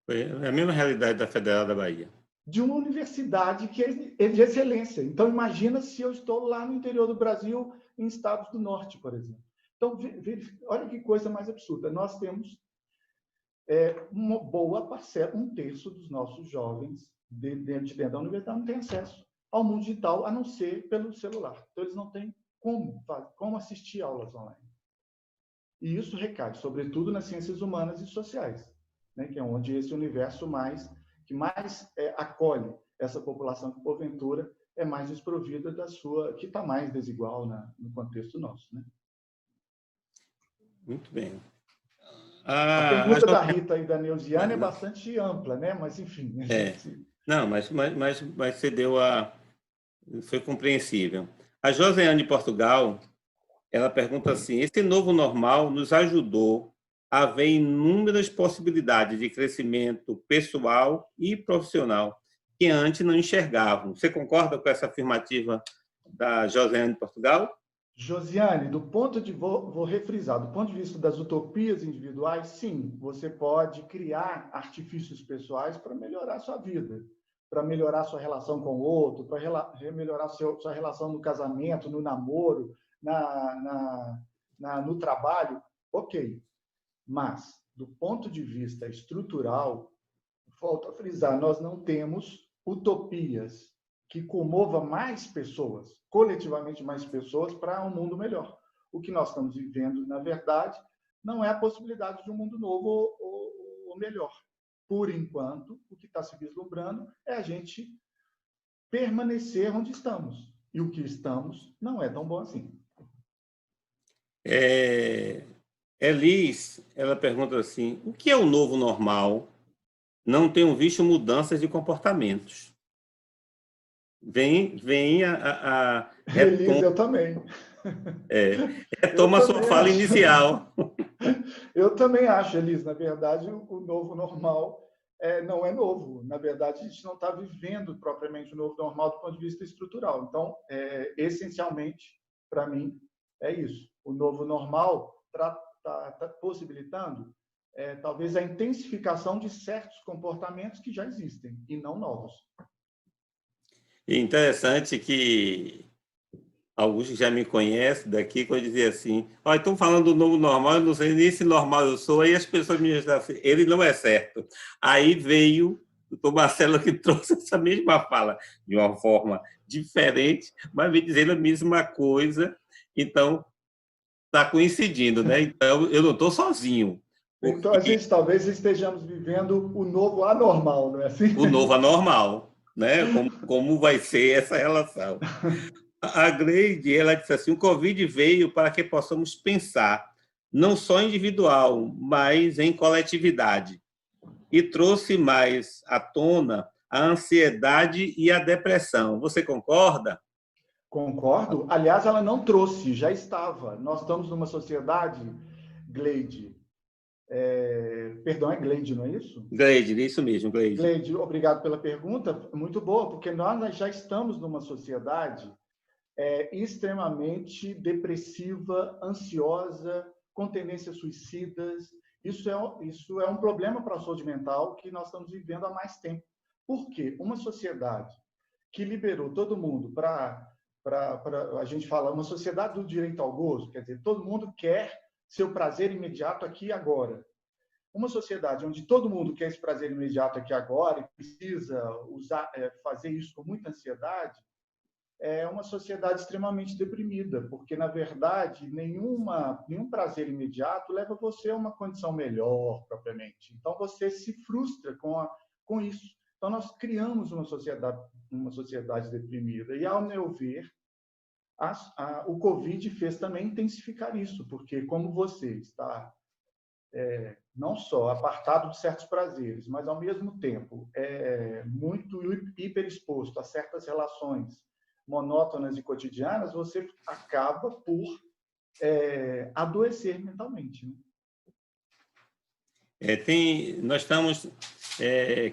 É a mesma realidade da Federal da Bahia. De uma universidade que é de excelência. Então, imagina se eu estou lá no interior do Brasil, em estados do norte, por exemplo. Então, olha que coisa mais absurda. Nós temos uma boa parcela, 1/3 dos nossos jovens dentro da universidade não tem acesso ao mundo digital, a não ser pelo celular. Então, eles não têm como assistir aulas online. E isso recai, sobretudo, nas ciências humanas e sociais, né, que é onde esse universo que mais acolhe essa população que, porventura, é mais desprovida que está mais desigual no contexto nosso. Né? Muito bem. A pergunta da Rita e da Neuziane é bastante ampla, né? Mas, enfim... Não, mas você deu foi compreensível. A Josiane de Portugal, ela pergunta assim, esse novo normal nos ajudou a ver inúmeras possibilidades de crescimento pessoal e profissional que antes não enxergavam. Você concorda com essa afirmativa da Josiane de Portugal? Josiane, vou refrisar, do ponto de vista das utopias individuais, sim, você pode criar artifícios pessoais para melhorar a sua vida, para melhorar a sua relação com o outro, para melhorar a sua relação no casamento, no namoro, no trabalho, ok. Mas, do ponto de vista estrutural, volto a frisar, nós não temos utopias que comova mais pessoas, coletivamente mais pessoas, para um mundo melhor. O que nós estamos vivendo, na verdade, não é a possibilidade de um mundo novo ou melhor. Por enquanto, o que está se vislumbrando é a gente permanecer onde estamos. E o que estamos não é tão bom assim. Elis, ela pergunta assim, o que é o novo normal? Não tenho visto mudanças de comportamentos. Vem Elis, eu também. Retoma a sua fala inicial. Eu também acho, Elis, na verdade, o novo normal não é novo. Na verdade, a gente não está vivendo propriamente o novo normal do ponto de vista estrutural. Então, essencialmente, para mim, é isso. O novo normal está possibilitando, talvez, a intensificação de certos comportamentos que já existem e não novos. Interessante que alguns que já me conhecem daqui, quando eu dizia assim, estão falando do novo normal, eu não sei nem se normal eu sou, aí as pessoas me dizem assim, ele não é certo. Aí veio o doutor Marcelo que trouxe essa mesma fala, de uma forma diferente, mas me dizendo a mesma coisa, então está coincidindo, né? Então eu não estou sozinho. Porque... Então a gente talvez estejamos vivendo o novo anormal, não é assim? O novo anormal, né? Como vai ser essa relação? A Gleide, ela disse assim, o Covid veio para que possamos pensar, não só individual, mas em coletividade. E trouxe mais à tona a ansiedade e a depressão. Você concorda? Concordo. Aliás, ela não trouxe, já estava. Nós estamos numa sociedade, Gleide... Perdão, é Gleide, não é isso? Gleide, isso mesmo, Gleide. Gleide, obrigado pela pergunta. Muito boa, porque nós já estamos numa sociedade extremamente depressiva, ansiosa, com tendências suicidas. Isso é um problema para a saúde mental que nós estamos vivendo há mais tempo. Por quê? Uma sociedade que liberou todo mundo a gente fala, uma sociedade do direito ao gozo, quer dizer, todo mundo quer seu prazer imediato aqui e agora. Uma sociedade onde todo mundo quer esse prazer imediato aqui e agora e precisa fazer isso com muita ansiedade, é uma sociedade extremamente deprimida, porque, na verdade, nenhum prazer imediato leva você a uma condição melhor, propriamente. Então, você se frustra com isso. Então, nós criamos uma sociedade deprimida. E, ao meu ver, o Covid fez também intensificar isso, porque como você está não só apartado de certos prazeres, mas, ao mesmo tempo, muito hiperexposto a certas relações monótonas e cotidianas, você acaba por adoecer mentalmente. Né? Nós estamos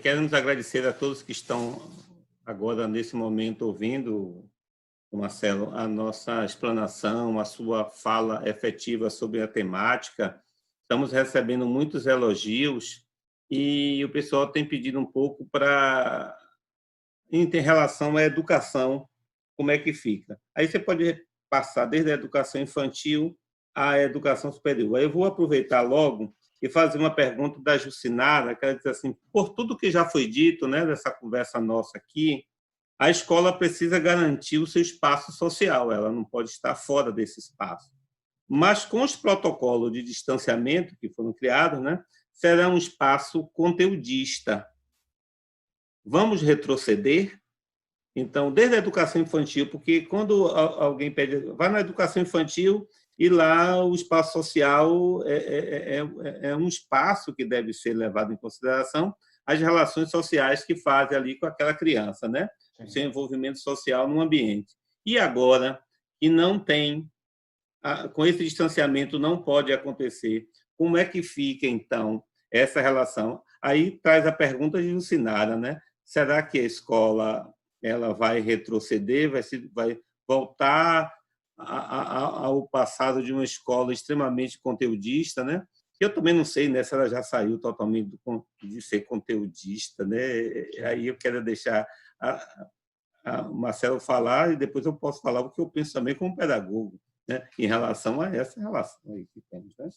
queremos agradecer a todos que estão agora, nesse momento, ouvindo, Marcelo, a nossa explanação, a sua fala efetiva sobre a temática. Estamos recebendo muitos elogios e o pessoal tem pedido um pouco em relação à educação, como é que fica. Aí você pode passar desde a educação infantil à educação superior. Aí eu vou aproveitar logo e fazer uma pergunta da Jucinara, que ela diz assim, por tudo que já foi dito, né, dessa conversa nossa aqui, a escola precisa garantir o seu espaço social, ela não pode estar fora desse espaço. Mas com os protocolos de distanciamento que foram criados, né, será um espaço conteudista. Vamos retroceder? Então, desde a educação infantil, porque quando alguém pede, vai na educação infantil e lá o espaço social é um espaço que deve ser levado em consideração as relações sociais que fazem ali com aquela criança, né? O seu envolvimento social no ambiente. E agora, que não tem, com esse distanciamento não pode acontecer, como é que fica, então, essa relação? Aí traz a pergunta de Jucinara, né? Será que a escola ela vai retroceder, vai voltar ao passado de uma escola extremamente conteudista, né? Eu também não sei, né, se ela já saiu totalmente de ser conteudista, né? Aí eu quero deixar o Marcelo falar e depois eu posso falar o que eu penso também como pedagogo, né, em relação a essa relação aí que temos, né?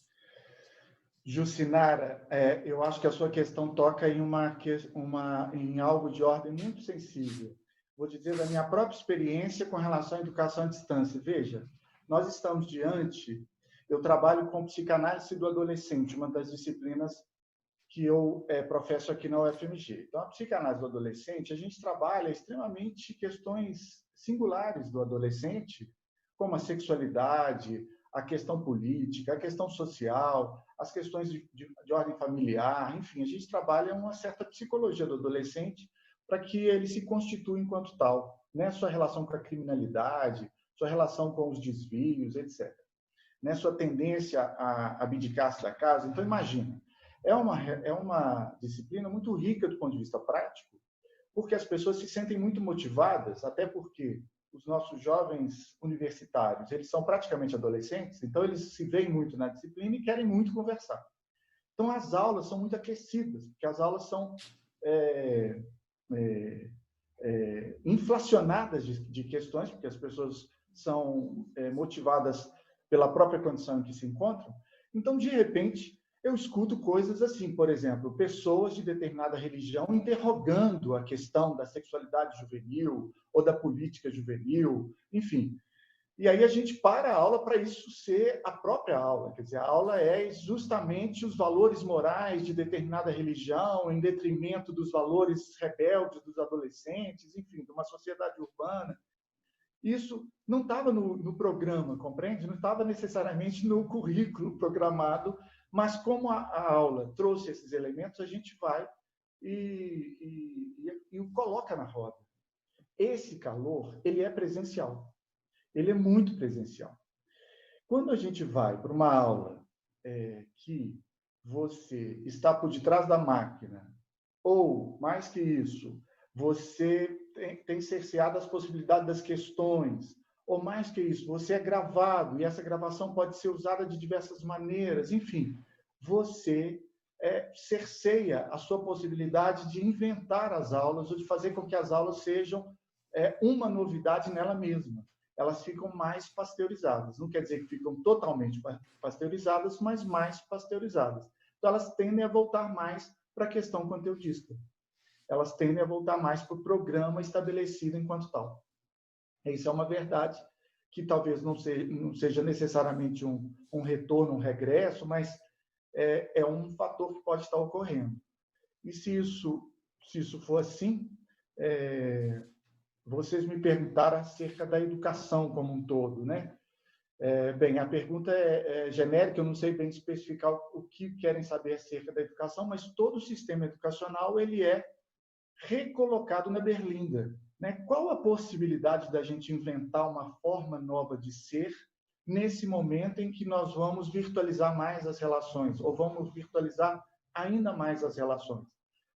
Jucinara, eu acho que a sua questão toca em algo de ordem muito sensível. Vou dizer da minha própria experiência com relação à educação à distância. Veja, nós estamos diante... Eu trabalho com psicanálise do adolescente, uma das disciplinas que eu professo aqui na UFMG. Então, a psicanálise do adolescente, a gente trabalha extremamente questões singulares do adolescente, como a sexualidade, a questão política, a questão social, as questões de ordem familiar, enfim, a gente trabalha uma certa psicologia do adolescente para que ele se constitua enquanto tal, né? Sua relação com a criminalidade, sua relação com os desvios, etc. Né? Sua tendência a abdicar-se da casa. Então, imagina, é uma disciplina muito rica do ponto de vista prático, porque as pessoas se sentem muito motivadas, até porque os nossos jovens universitários, eles são praticamente adolescentes, então eles se veem muito na disciplina e querem muito conversar. Então, as aulas são muito aquecidas, porque as aulas são inflacionadas de questões, porque as pessoas são motivadas pela própria condição em que se encontram. Então, de repente, eu escuto coisas assim, por exemplo, pessoas de determinada religião interrogando a questão da sexualidade juvenil ou da política juvenil, enfim. E aí a gente para a aula para isso ser a própria aula. Quer dizer, a aula é justamente os valores morais de determinada religião em detrimento dos valores rebeldes dos adolescentes, enfim, de uma sociedade urbana. Isso não estava no programa, compreende? Não estava necessariamente no currículo programado, mas como a aula trouxe esses elementos, a gente vai e o coloca na roda. Esse calor, ele é presencial. Ele é muito presencial. Quando a gente vai para uma aula que você está por detrás da máquina, ou, mais que isso, você tem cerceado as possibilidades das questões, ou mais que isso, você é gravado, e essa gravação pode ser usada de diversas maneiras, enfim, você cerceia a sua possibilidade de inventar as aulas ou de fazer com que as aulas sejam uma novidade nela mesma. Elas ficam mais pasteurizadas. Não quer dizer que ficam totalmente pasteurizadas, mas mais pasteurizadas. Então, elas tendem a voltar mais para a questão conteudista. Elas tendem a voltar mais para o programa estabelecido enquanto tal. Isso é uma verdade que talvez não seja necessariamente um retorno, um regresso, mas é um fator que pode estar ocorrendo. E se isso for assim, vocês me perguntaram acerca da educação como um todo, né? Bem, a pergunta é genérica, eu não sei bem especificar o que querem saber acerca da educação, mas todo o sistema educacional ele é recolocado na berlinda, né? Qual a possibilidade da gente inventar uma forma nova de ser nesse momento em que nós vamos virtualizar mais as relações, ou vamos virtualizar ainda mais as relações?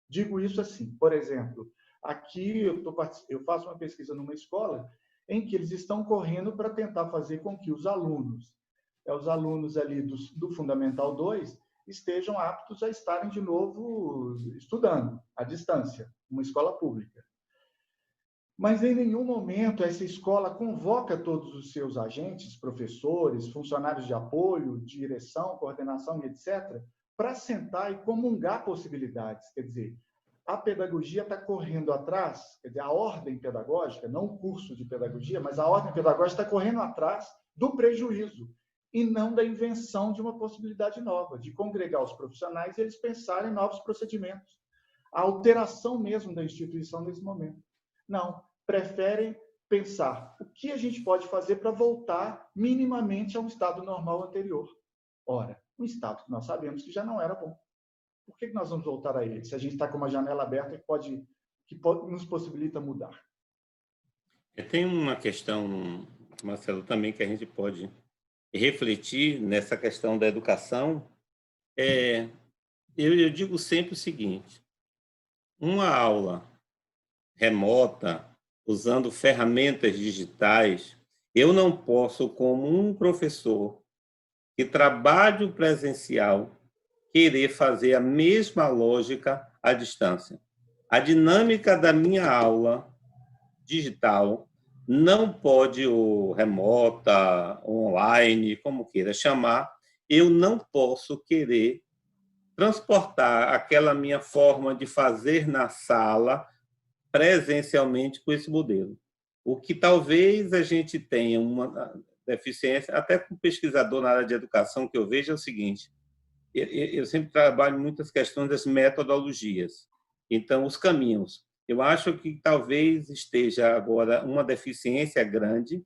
Digo isso assim, por exemplo, aqui eu faço uma pesquisa numa escola em que eles estão correndo para tentar fazer com que os alunos ali do Fundamental 2 estejam aptos a estarem de novo estudando à distância, uma escola pública. Mas em nenhum momento essa escola convoca todos os seus agentes, professores, funcionários de apoio, direção, coordenação e etc., para sentar e comungar possibilidades. Quer dizer, a pedagogia está correndo atrás, quer dizer, a ordem pedagógica, não o curso de pedagogia, mas a ordem pedagógica está correndo atrás do prejuízo e não da invenção de uma possibilidade nova, de congregar os profissionais e eles pensarem em novos procedimentos. A alteração mesmo da instituição nesse momento. Não, preferem pensar o que a gente pode fazer para voltar minimamente a um estado normal anterior. Ora, um estado que nós sabemos que já não era bom. Por que nós vamos voltar a ele, se a gente está com uma janela aberta que nos possibilita mudar? Tem uma questão, Marcelo, também que a gente pode refletir nessa questão da educação. Eu digo sempre o seguinte: uma aula remota, usando ferramentas digitais, eu não posso, como um professor que trabalha o presencial, querer fazer a mesma lógica à distância. A dinâmica da minha aula digital não pode, ou remota, online, como queira chamar, eu não posso querer transportar aquela minha forma de fazer na sala presencialmente com esse modelo. O que talvez a gente tenha uma deficiência, até com pesquisador na área de educação, que eu vejo é o seguinte: eu sempre trabalho muitas questões das metodologias. Então, os caminhos. Eu acho que talvez esteja agora uma deficiência grande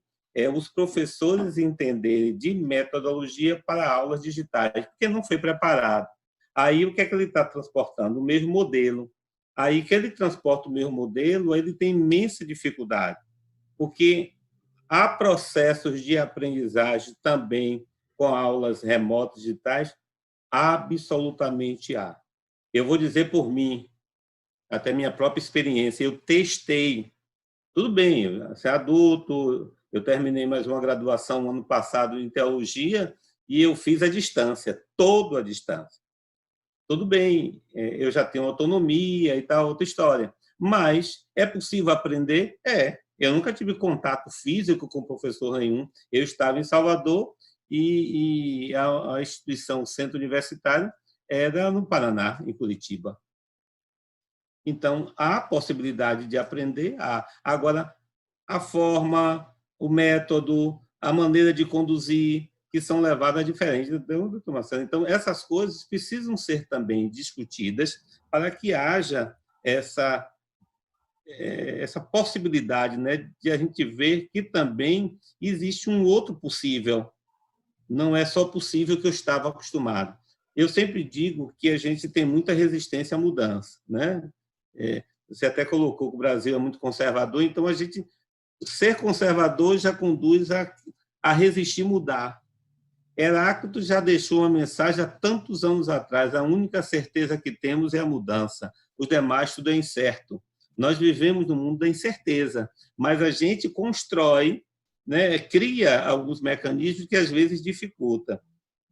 os professores entenderem de metodologia para aulas digitais, porque não foi preparado. Aí, o que é que ele está transportando? O mesmo modelo. Aí, que ele transporta o mesmo modelo, ele tem imensa dificuldade, porque há processos de aprendizagem também com aulas remotas digitais. Absolutamente há. Eu vou dizer por mim, até minha própria experiência, eu testei. Tudo bem, eu sou adulto, eu terminei mais uma graduação no ano passado em teologia e eu fiz à distância, todo à distância. Tudo bem, eu já tenho autonomia e tal, outra história. Mas é possível aprender? Eu nunca tive contato físico com professor nenhum. Eu estava em Salvador e a instituição Centro Universitário era no Paraná, em Curitiba. Então, há possibilidade de aprender. Agora, a forma, o método, a maneira de conduzir, que são levadas diferentes do Marcelo. Então, essas coisas precisam ser também discutidas para que haja essa possibilidade, né, de a gente ver que também existe um outro possível. Não é só possível que eu estava acostumado. Eu sempre digo que a gente tem muita resistência à mudança, né? Você até colocou que o Brasil é muito conservador, então a gente ser conservador já conduz a resistir mudar. Heráclito já deixou uma mensagem há tantos anos atrás: a única certeza que temos é a mudança, os demais tudo é incerto. Nós vivemos no mundo da incerteza, mas a gente constrói, né, cria alguns mecanismos que às vezes dificulta.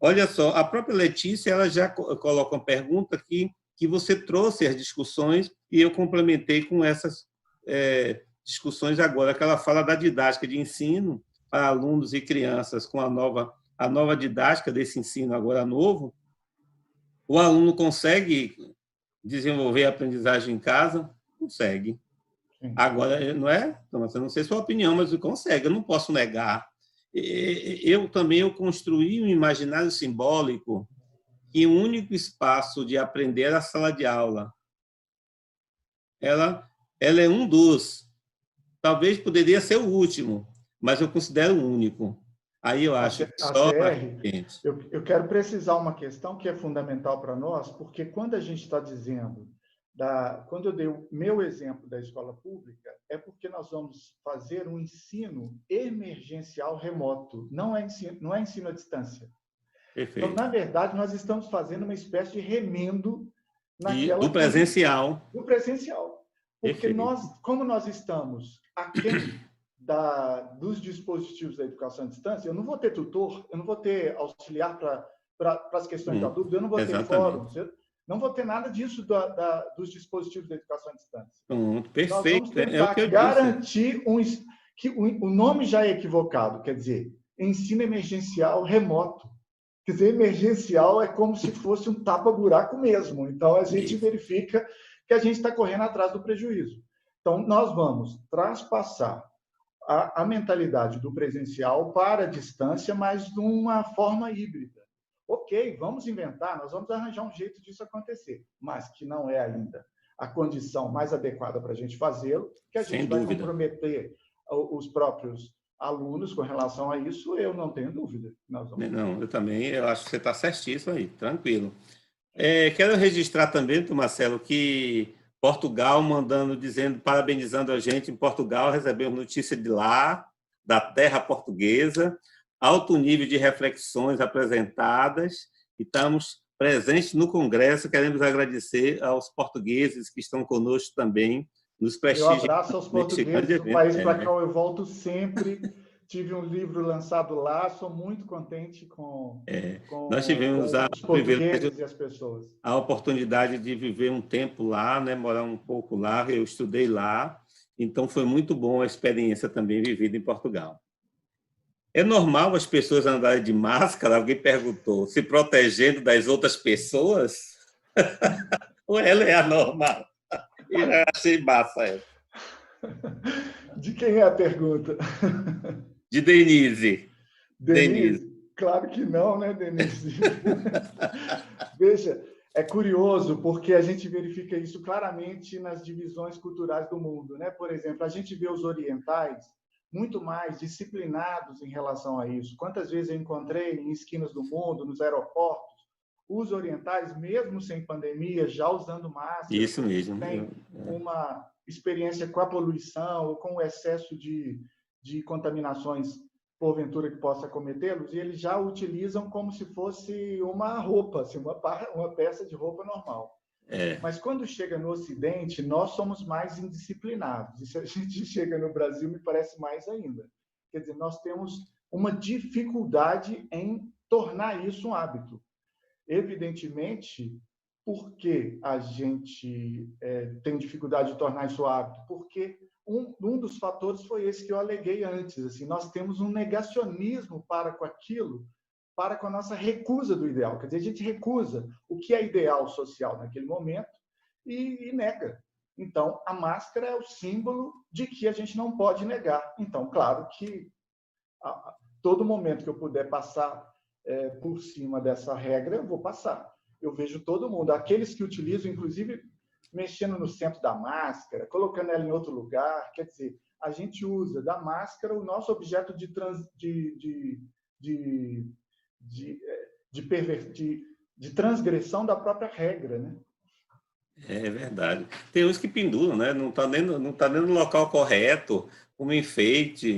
Olha só, a própria Letícia ela já coloca uma pergunta que você trouxe as discussões e eu complementei com essas discussões agora, que ela fala da didática de ensino para alunos e crianças com a nova didática desse ensino agora novo. O aluno consegue desenvolver a aprendizagem em casa? Consegue. Agora, não é? Eu não sei sua opinião, mas consegue, eu não posso negar. Eu também construí um imaginário simbólico que o único espaço de aprender era a sala de aula. Ela é um dos, talvez poderia ser o último, mas eu considero o único. Aí eu acho que só eu quero precisar uma questão que é fundamental para nós, porque quando a gente está dizendo, quando eu dei o meu exemplo da escola pública, é porque nós vamos fazer um ensino emergencial remoto, não é ensino à distância. Perfeito. Então, na verdade, nós estamos fazendo uma espécie de remendo do presencial. Do presencial. Porque como nós estamos aquém dos dispositivos da educação à distância, eu não vou ter tutor, eu não vou ter auxiliar para as questões da dúvida, eu não vou ter fóruns, eu não vou ter nada disso dos dispositivos da educação à distância. Perfeito. Nós vamos tentar garantir que o nome já é equivocado, quer dizer, ensino emergencial remoto. Quer dizer, emergencial é como se fosse um tapa-buraco mesmo. Então, a gente verifica que a gente está correndo atrás do prejuízo. Então, nós vamos traspassar a mentalidade do presencial para a distância, mas de uma forma híbrida. Ok, vamos inventar, nós vamos arranjar um jeito disso acontecer, mas que não é ainda a condição mais adequada para a gente fazê-lo, que a gente vai comprometer os próprios alunos com relação a isso, eu não tenho dúvida. Não, eu também, eu acho que você está certíssimo aí, tranquilo. Quero registrar também, Marcelo, que Portugal parabenizando a gente. Em Portugal, recebemos notícia de lá, da terra portuguesa, alto nível de reflexões apresentadas, e estamos presentes no Congresso. Queremos agradecer aos portugueses que estão conosco também, nos prestigiam. Um abraço aos portugueses, do país para qual eu volto sempre. Tive um livro lançado lá, sou muito contente com nós tivemos os portugueses e as pessoas. A oportunidade de viver um tempo lá, né, morar um pouco lá, eu estudei lá, então foi muito bom a experiência também vivida em Portugal. É normal as pessoas andarem de máscara? Alguém perguntou, se protegendo das outras pessoas? Ou ela é anormal? Eu achei massa essa. De quem é a pergunta? De Denise. Denise. Claro que não, né, Denise? Veja, é curioso porque a gente verifica isso claramente nas divisões culturais do mundo, né? Por exemplo, a gente vê os orientais muito mais disciplinados em relação a isso. Quantas vezes eu encontrei em esquinas do mundo, nos aeroportos, os orientais, mesmo sem pandemia, já usando máscara. Isso mesmo. Tem uma experiência com a poluição ou com o excesso de contaminações, porventura, que possa cometê-los, e eles já utilizam como se fosse uma roupa, assim, uma peça de roupa normal. Mas quando chega no Ocidente, nós somos mais indisciplinados. E se a gente chega no Brasil, me parece mais ainda. Quer dizer, nós temos uma dificuldade em tornar isso um hábito. Evidentemente, por que a gente tem dificuldade de tornar isso hábito? Porque um dos fatores foi esse que eu aleguei antes. Assim, nós temos um negacionismo para com aquilo, para com a nossa recusa do ideal. Quer dizer, a gente recusa o que é ideal social naquele momento e nega. Então, a máscara é o símbolo de que a gente não pode negar. Então, claro que a todo momento que eu puder passar por cima dessa regra, eu vou passar. Eu vejo todo mundo, aqueles que utilizam, inclusive, mexendo no centro da máscara, colocando ela em outro lugar. Quer dizer, a gente usa da máscara o nosso objeto de transgressão da própria regra, né? É verdade. Tem uns que penduram, né? Não está nem no local correto, como enfeite,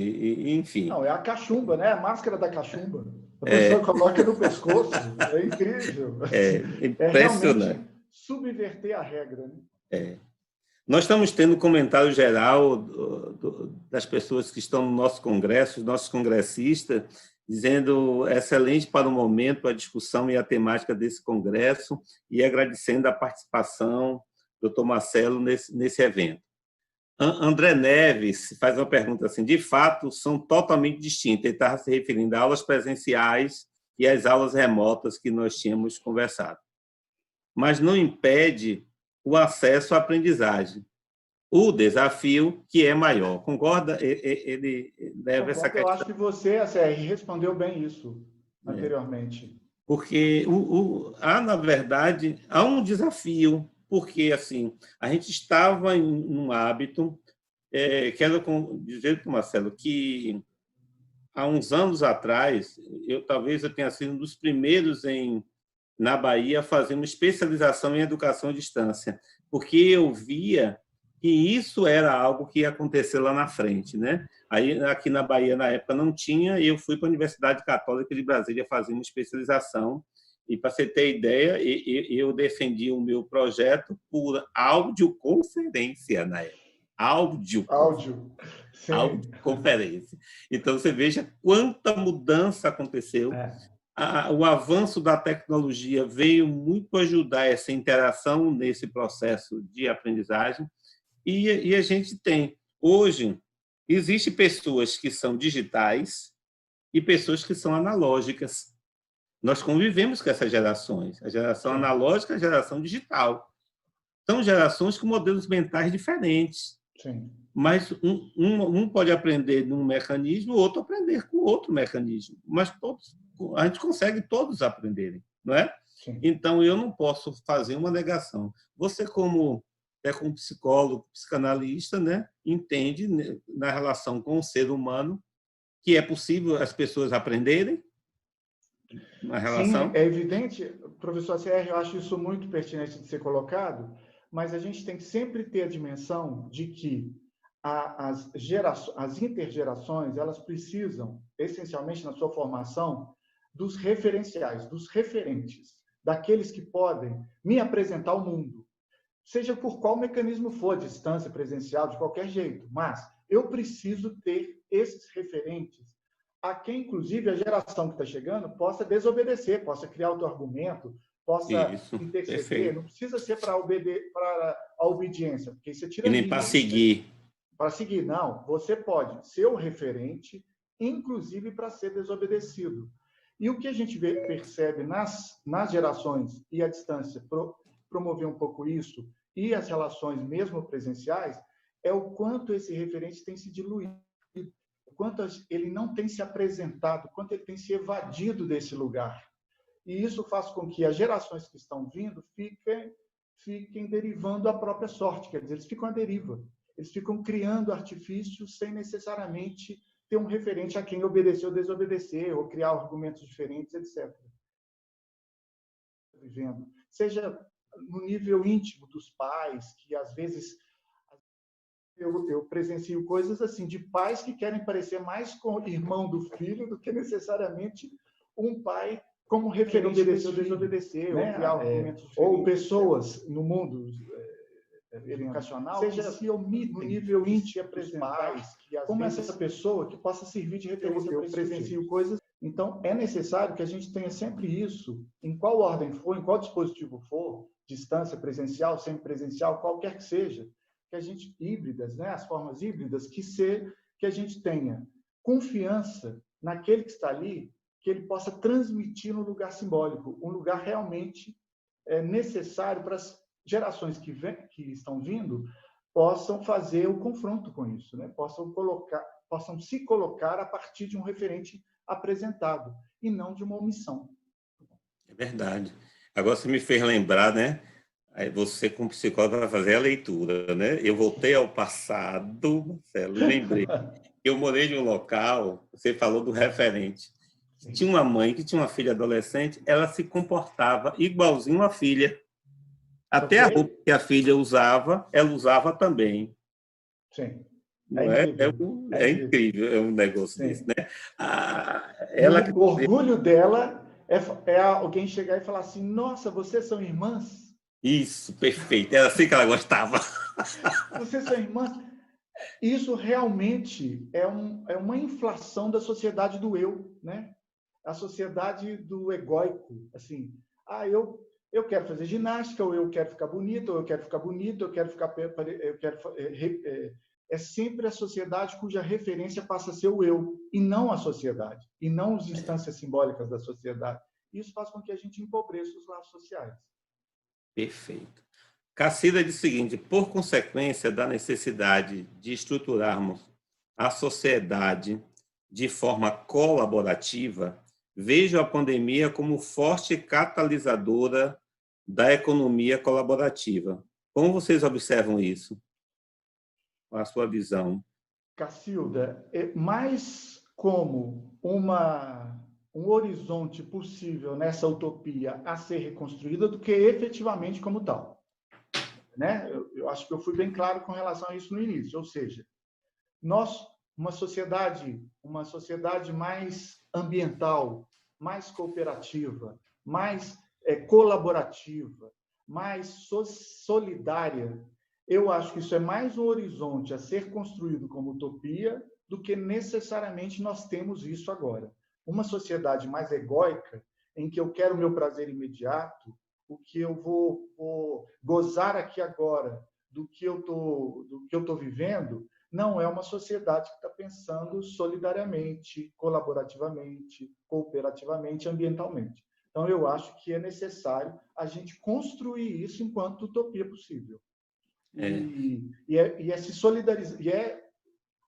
enfim. Não, é a cachumba, né? A máscara da cachumba. A pessoa coloca no pescoço. É incrível. É impressionante. É realmente subverter a regra, né? Nós estamos tendo um comentário geral das pessoas que estão no nosso congresso, os nossos congressistas, dizendo excelente para o momento, para a discussão e a temática desse congresso, e agradecendo a participação do Dr. Marcelo nesse evento. André Neves faz uma pergunta assim, de fato, são totalmente distintas. Ele estava se referindo a aulas presenciais e às aulas remotas que nós tínhamos conversado. Mas não impede o acesso à aprendizagem. o desafio que é maior. Concorda? Ele leva essa questão. Eu acho que você, ACR, respondeu bem isso anteriormente. Porque, na verdade, há um desafio, porque assim, a gente estava em um hábito, quero dizer para o Marcelo que há uns anos atrás, talvez eu tenha sido um dos primeiros na Bahia a fazer uma especialização em educação à distância, porque eu via que isso era algo que ia acontecer lá na frente, né? Aí, aqui na Bahia, na época, não tinha, e eu fui para a Universidade Católica de Brasília fazer uma especialização, e, para você ter ideia, eu defendi o meu projeto por audioconferência na época. Audioconferência. Então, você veja quanta mudança aconteceu. O avanço da tecnologia veio muito ajudar essa interação nesse processo de aprendizagem, e a gente tem, hoje, existem pessoas que são digitais e pessoas que são analógicas. Nós convivemos com essas gerações, a geração analógica e a geração digital. São gerações com modelos mentais diferentes. Sim. Mas um pode aprender num mecanismo, o outro aprender com outro mecanismo. Mas a gente consegue todos aprenderem, não é? Sim. Então, eu não posso fazer uma negação. Você, como psicólogo, psicanalista, né, entende, né, na relação com o ser humano, que é possível as pessoas aprenderem na relação. Sim, é evidente, professor CR, eu acho isso muito pertinente de ser colocado, mas a gente tem que sempre ter a dimensão de que as intergerações, elas precisam, essencialmente na sua formação, dos referenciais, dos referentes, daqueles que podem me apresentar o mundo, seja por qual mecanismo for, distância, presencial, de qualquer jeito, mas eu preciso ter esses referentes a quem, inclusive, a geração que está chegando possa desobedecer, possa criar outro argumento, possa interceder. Perfeito. Não precisa ser para a obediência, porque você tira e nem para seguir. Para seguir, não. Você pode ser o referente, inclusive para ser desobedecido. E o que a gente percebe nas gerações e a distância promover um pouco isso, e as relações mesmo presenciais, é o quanto esse referente tem se diluído, o quanto ele não tem se apresentado, o quanto ele tem se evadido desse lugar. E isso faz com que as gerações que estão vindo fiquem derivando a própria sorte, quer dizer, eles ficam à deriva, eles ficam criando artifícios sem necessariamente ter um referente a quem obedecer ou desobedecer, ou criar argumentos diferentes, etc. Vivendo. Seja no nível íntimo dos pais, que às vezes eu presencio coisas assim, de pais que querem parecer mais com o irmão do filho do que necessariamente um pai como referente obedecer ou desobedecer, né? Ou criar argumentos diferentes. Ou pessoas no mundo educacional, seja se omitem no nível íntimo apresentar como essa pessoa que possa servir de referência. Eu presencio coisas. Então, é necessário que a gente tenha sempre isso, em qual ordem for, em qual dispositivo for, distância, presencial, semipresencial, qualquer que seja, que a gente, híbridas, né, as formas híbridas, que a gente tenha confiança naquele que está ali, que ele possa transmitir no lugar simbólico, um lugar realmente necessário para as gerações que estão vindo possam fazer o confronto com isso, né? Possam se colocar a partir de um referente apresentado e não de uma omissão. É verdade. Agora você me fez lembrar, né? Aí você, como psicólogo, vai fazer a leitura, né? Eu voltei ao passado, Marcelo, lembrei. Eu morei em um local, você falou do referente. Tinha uma mãe que tinha uma filha adolescente, ela se comportava igualzinho a filha. Até a roupa que a filha usava, ela usava também. Sim. É incrível, é um negócio desse, né? O orgulho dela é alguém chegar e falar assim, nossa, vocês são irmãs? Isso, perfeito. Era assim que ela gostava. Vocês são irmãs? Isso realmente é uma inflação da sociedade do eu, né? A sociedade do egóico, assim, eu quero fazer ginástica, ou eu quero ficar bonito, ou eu quero ficar bonito, é sempre a sociedade cuja referência passa a ser o eu, e não a sociedade, e não as instâncias simbólicas da sociedade. Isso faz com que a gente empobreça os laços sociais. Perfeito. Cacilda diz o seguinte: por consequência da necessidade de estruturarmos a sociedade de forma colaborativa, vejo a pandemia como forte catalisadora da economia colaborativa. Como vocês observam isso? Qual a sua visão? Cacilda, é mais como um horizonte possível nessa utopia a ser reconstruída do que efetivamente como tal. Né? Eu acho que eu fui bem claro com relação a isso no início, ou seja, nós, uma sociedade mais ambiental, mais cooperativa, mais colaborativa, mais solidária, eu acho que isso é mais um horizonte a ser construído como utopia do que necessariamente nós temos isso agora. Uma sociedade mais egóica, em que eu quero o meu prazer imediato, o que eu vou gozar aqui agora do que eu tô vivendo, não é uma sociedade que está pensando solidariamente, colaborativamente, cooperativamente, ambientalmente. Então, eu acho que é necessário a gente construir isso enquanto utopia possível. E é se solidarizar, e é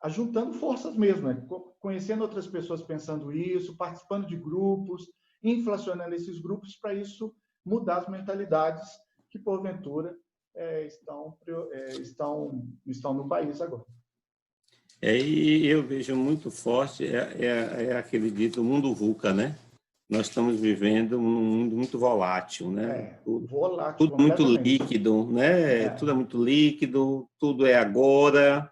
ajuntando forças mesmo, né? Conhecendo outras pessoas pensando isso, participando de grupos, inflacionando esses grupos para isso mudar as mentalidades que, porventura, estão no país agora. E eu vejo muito forte aquele dito mundo VUCA, né? Nós estamos vivendo num mundo muito volátil, né? Volátil, tudo muito líquido, né? Tudo é muito líquido, tudo é agora,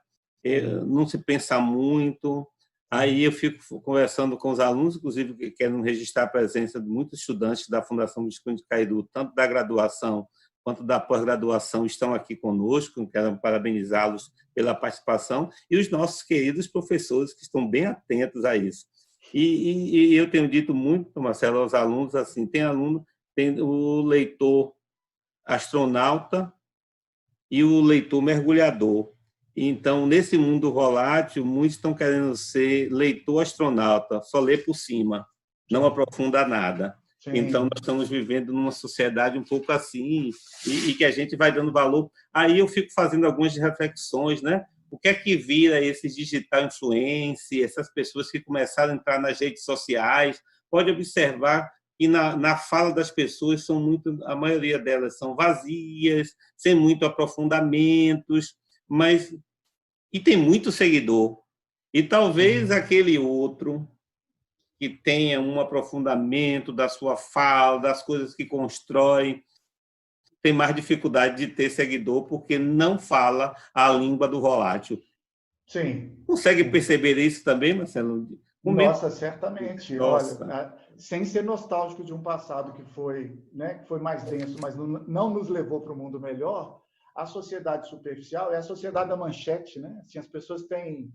não se pensa muito. Aí eu fico conversando com os alunos, inclusive, que querem registrar a presença de muitos estudantes da Fundação Visconde de Cairu, tanto da graduação quanto da pós-graduação, estão aqui conosco. Quero parabenizá-los pela participação e os nossos queridos professores que estão bem atentos a isso. E eu tenho dito muito, Marcelo, aos alunos, assim, tem o leitor astronauta e o leitor mergulhador. Então, nesse mundo volátil, muitos estão querendo ser leitor astronauta, só lê por cima, não aprofunda nada. Sim. Então, nós estamos vivendo numa sociedade um pouco assim, e que a gente vai dando valor. Aí eu fico fazendo algumas reflexões, né? O que é que vira esses digital influencers, essas pessoas que começaram a entrar nas redes sociais? Pode observar que na fala das pessoas a maioria delas são vazias, sem muito aprofundamentos, e tem muito seguidor. E talvez aquele outro que tenha um aprofundamento da sua fala, das coisas que constrói, tem mais dificuldade de ter seguidor porque não fala a língua do volátil. Sim. Consegue perceber isso também, Marcelo? Nossa, certamente. Nossa. Olha, sem ser nostálgico de um passado que foi mais denso, mas não nos levou para um mundo melhor, a sociedade superficial é a sociedade da manchete, né? Assim, as pessoas têm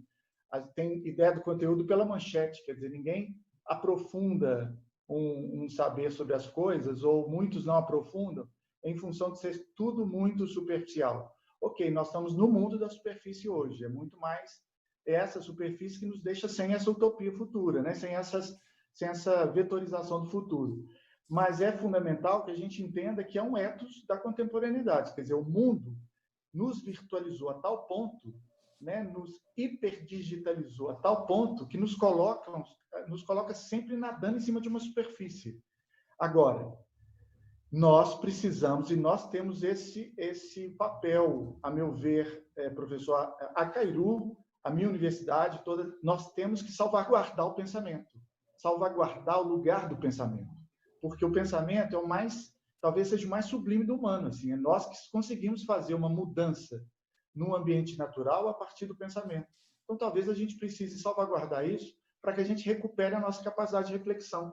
ideia do conteúdo pela manchete, quer dizer, ninguém aprofunda um saber sobre as coisas, ou muitos não aprofundam, em função de ser tudo muito superficial. Ok, nós estamos no mundo da superfície hoje, é muito mais essa superfície que nos deixa sem essa utopia futura, né? sem essa vetorização do futuro. Mas é fundamental que a gente entenda que é um ethos da contemporaneidade, quer dizer, o mundo nos virtualizou a tal ponto, né? Nos hiperdigitalizou a tal ponto que nos coloca sempre nadando em cima de uma superfície. Agora, nós precisamos, e nós temos esse papel, a meu ver, professor, a Cairu, a minha universidade toda, nós temos que salvaguardar o pensamento, salvaguardar o lugar do pensamento, porque o pensamento talvez seja o mais sublime do humano, assim, é nós que conseguimos fazer uma mudança no ambiente natural a partir do pensamento. Então, talvez a gente precise salvaguardar isso para que a gente recupere a nossa capacidade de reflexão.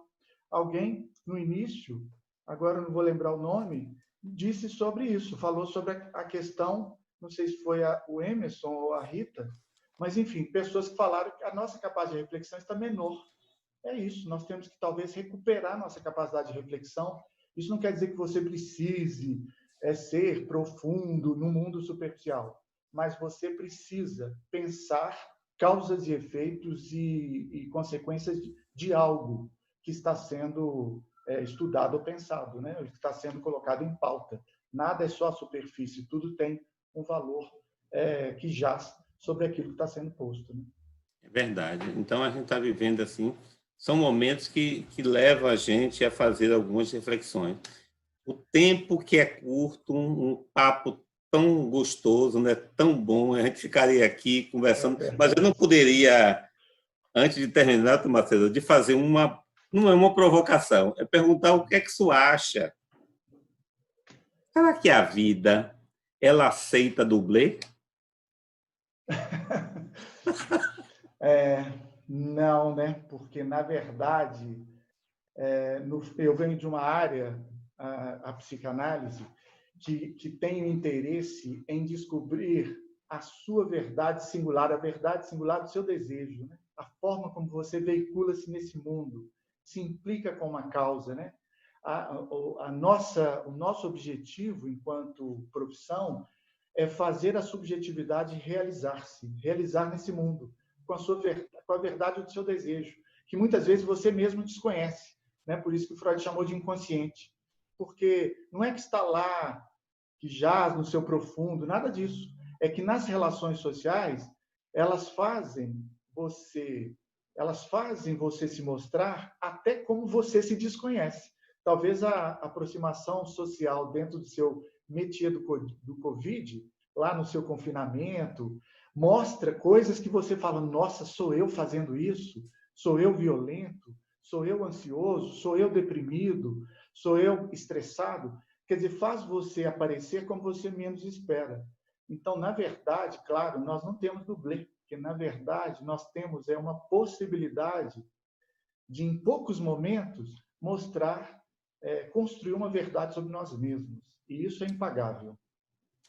Alguém, no início, agora eu não vou lembrar o nome, disse sobre isso, falou sobre a questão, não sei se foi o Emerson ou a Rita, mas, enfim, pessoas que falaram que a nossa capacidade de reflexão está menor. É isso, nós temos que talvez recuperar a nossa capacidade de reflexão. Isso não quer dizer que você precise ser profundo no mundo superficial, mas você precisa pensar causas e efeitos e consequências de algo que está sendo estudado ou pensado, né? Que está sendo colocado em pauta. Nada é só a superfície, tudo tem um valor que jaz sobre aquilo que está sendo posto, né? É verdade. Então, a gente está vivendo assim, são momentos que levam a gente a fazer algumas reflexões. O tempo que é curto, um papo tão gostoso, né? Tão bom, a gente ficaria aqui conversando, mas eu não poderia, antes de terminar, Marcelo, de fazer não é uma provocação, é perguntar o que é que você acha. Será que a vida, ela aceita dublê? Não, né? Porque, na verdade, eu venho de uma área, a psicanálise, que tem o interesse em descobrir a sua verdade singular, a verdade singular do seu desejo, né? A forma como você veicula-se nesse mundo, se implica com uma causa, né? O nosso objetivo, enquanto profissão, é fazer a subjetividade realizar nesse mundo, com a verdade do seu desejo, que muitas vezes você mesmo desconhece, né? Por isso que Freud chamou de inconsciente, porque não é que está lá, que jaz no seu profundo, nada disso. É que nas relações sociais, elas fazem você se mostrar até como você se desconhece. Talvez a aproximação social dentro do seu métier do Covid, lá no seu confinamento, mostra coisas que você fala, nossa, sou eu fazendo isso? Sou eu violento? Sou eu ansioso? Sou eu deprimido? Sou eu estressado? Quer dizer, faz você aparecer como você menos espera. Então, na verdade, claro, nós não temos dublê, porque, na verdade, nós temos uma possibilidade de, em poucos momentos, mostrar, construir uma verdade sobre nós mesmos. E isso é impagável.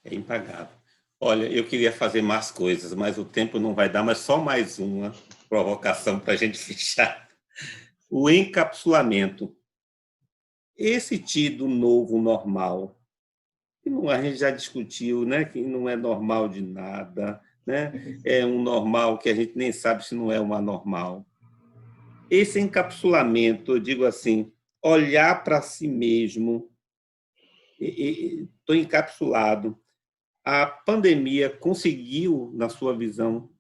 É impagável. Olha, eu queria fazer mais coisas, mas o tempo não vai dar, mas só mais uma provocação para a gente fechar. O encapsulamento. Esse tido novo normal, que a gente já discutiu, né? Que não é normal de nada, né? É um normal que a gente nem sabe se não é uma normal. Esse encapsulamento, eu digo assim, olhar para si mesmo, estou encapsulado. A pandemia conseguiu, na sua visão,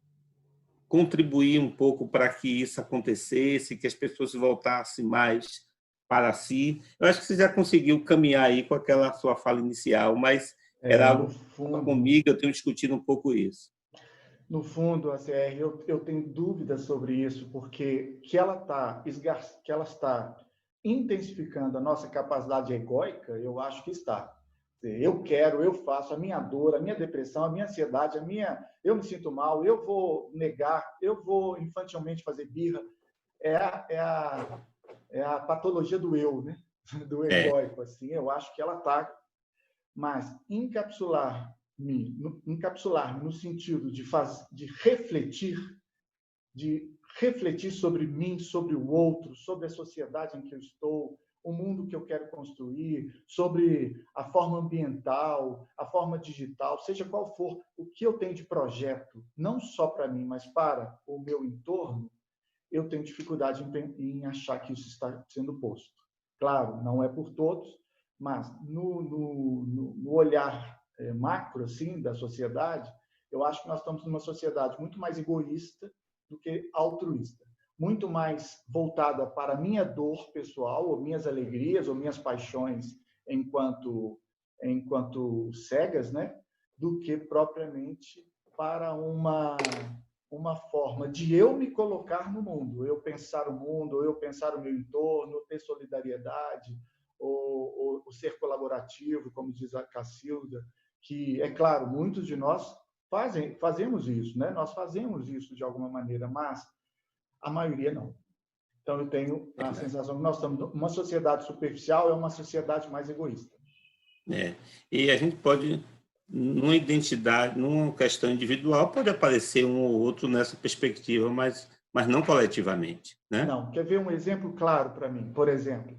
contribuir um pouco para que isso acontecesse, que as pessoas voltassem mais para si? Eu acho que você já conseguiu caminhar aí com aquela sua fala inicial, mas era No algo fundo, comigo, eu tenho discutido um pouco isso. No fundo, ACR, eu tenho dúvidas sobre isso, porque que ela está intensificando a nossa capacidade egóica, eu acho que está. Eu quero, eu faço, a minha dor, a minha depressão, a minha ansiedade, eu me sinto mal, eu vou negar, eu vou infantilmente fazer birra. É a patologia do eu, né? Do É, egóico, assim. Eu acho que ela está. Mas encapsular-me no sentido de refletir sobre mim, sobre o outro, sobre a sociedade em que eu estou, o mundo que eu quero construir, sobre a forma ambiental, a forma digital, seja qual for o que eu tenho de projeto, não só para mim, mas para o meu entorno, eu tenho dificuldade em achar que isso está sendo posto. Claro, não é por todos, mas no olhar macro assim, da sociedade, eu acho que nós estamos numa sociedade muito mais egoísta do que altruísta, muito mais voltada para a minha dor pessoal, ou minhas alegrias, ou minhas paixões enquanto cegas, né? Do que propriamente para uma forma de eu me colocar no mundo, eu pensar o mundo, eu pensar o meu entorno, ter solidariedade, ou ser colaborativo, como diz a Cacilda, que, é claro, muitos de nós fazemos isso, né? Nós fazemos isso de alguma maneira, mas a maioria não. Então, eu tenho a sensação que nós estamos numa sociedade superficial, é uma sociedade mais egoísta. E a gente pode, numa identidade, numa questão individual, pode aparecer um ou outro nessa perspectiva, mas não coletivamente, né? Não. Quer ver um exemplo claro para mim? Por exemplo,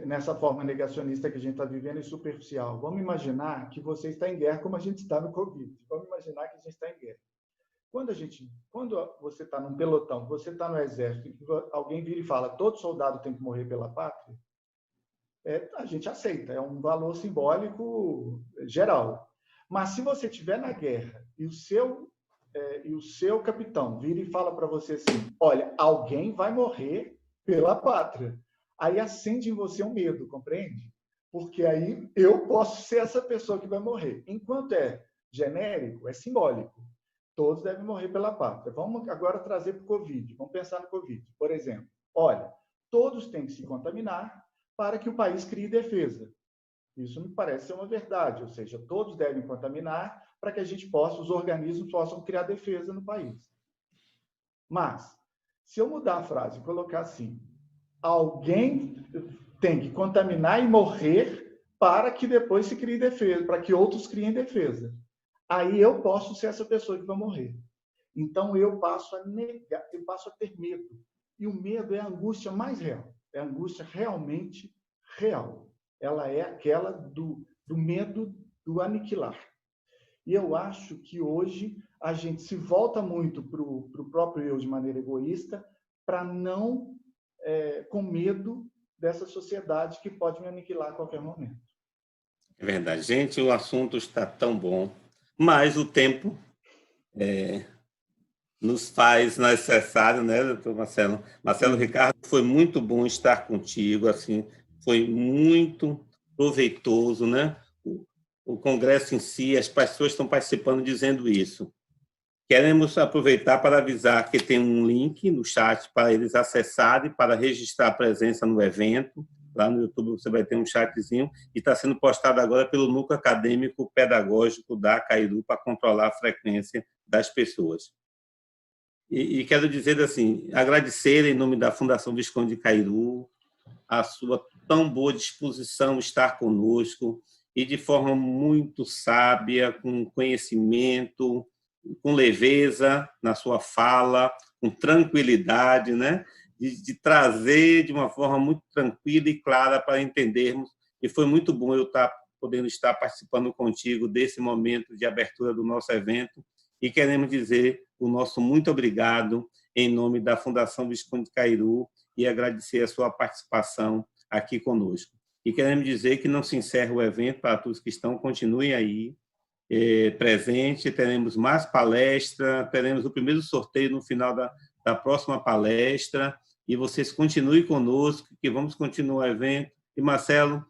nessa forma negacionista que a gente está vivendo e superficial. Vamos imaginar que você está em guerra como a gente está no Covid. Vamos imaginar que a gente está em guerra. Quando você está num pelotão, você está no exército, alguém vira e fala, todo soldado tem que morrer pela pátria, a gente aceita, é um valor simbólico geral. Mas se você estiver na guerra e o seu capitão vira e fala para você assim, olha, alguém vai morrer pela pátria, aí acende em você um medo, compreende? Porque aí eu posso ser essa pessoa que vai morrer. Enquanto é genérico, é simbólico. Todos devem morrer pela pátria. Vamos agora trazer para o Covid. Vamos pensar no Covid. Por exemplo, olha, todos têm que se contaminar para que o país crie defesa. Isso me parece ser uma verdade, ou seja, todos devem contaminar para que os organismos possam criar defesa no país. Mas, se eu mudar a frase e colocar assim, alguém tem que contaminar e morrer para que depois se crie defesa, para que outros criem defesa. Aí eu posso ser essa pessoa que vai morrer. Então eu passo a negar, eu passo a ter medo. E o medo é a angústia mais real. É a angústia realmente real. Ela é aquela do medo do aniquilar. E eu acho que hoje a gente se volta muito para o próprio eu de maneira egoísta, para não, com medo dessa sociedade que pode me aniquilar a qualquer momento. É verdade. Gente, o assunto está tão bom, mas o tempo nos faz necessário, né, doutor Marcelo? Marcelo Ricardo, foi muito bom estar contigo, assim, foi muito proveitoso, né? O congresso em si, as pessoas estão participando dizendo isso. Queremos aproveitar para avisar que tem um link no chat para eles acessarem, para registrar a presença no evento. Lá no YouTube você vai ter um chatzinho e está sendo postado agora pelo Núcleo Acadêmico Pedagógico da Cairu para controlar a frequência das pessoas. E quero dizer assim, agradecer em nome da Fundação Visconde de Cairu a sua tão boa disposição estar conosco e de forma muito sábia, com conhecimento, com leveza na sua fala, com tranquilidade, né? De trazer de uma forma muito tranquila e clara para entendermos. E foi muito bom eu podendo estar participando contigo desse momento de abertura do nosso evento. E queremos dizer o nosso muito obrigado em nome da Fundação Visconde de Cairu e agradecer a sua participação aqui conosco. E queremos dizer que não se encerra o evento para todos que estão, continuem aí presente, teremos mais palestra, teremos o primeiro sorteio no final da próxima palestra, e vocês continuem conosco, que vamos continuar o evento. E, Marcelo,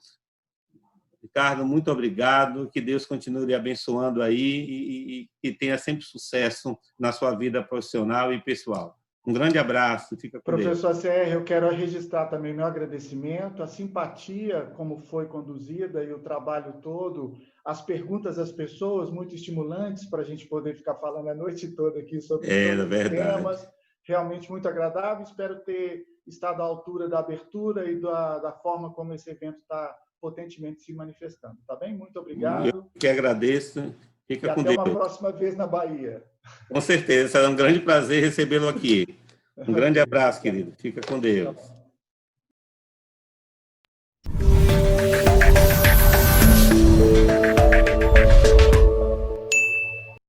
Ricardo, muito obrigado, que Deus continue lhe abençoando aí e que tenha sempre sucesso na sua vida profissional e pessoal. Um grande abraço, fica com Deus. Professor CR, eu quero registrar também meu agradecimento, a simpatia como foi conduzida e o trabalho todo, as perguntas das pessoas muito estimulantes para a gente poder ficar falando a noite toda aqui sobre todos os temas. Realmente muito agradável, espero ter estado à altura da abertura e da forma como esse evento está potentemente se manifestando. Tá bem? Muito obrigado. Eu que agradeço. Fica com Deus. Até uma próxima vez na Bahia. Com certeza, será um grande prazer recebê-lo aqui. Um grande abraço, querido. Fica com Deus.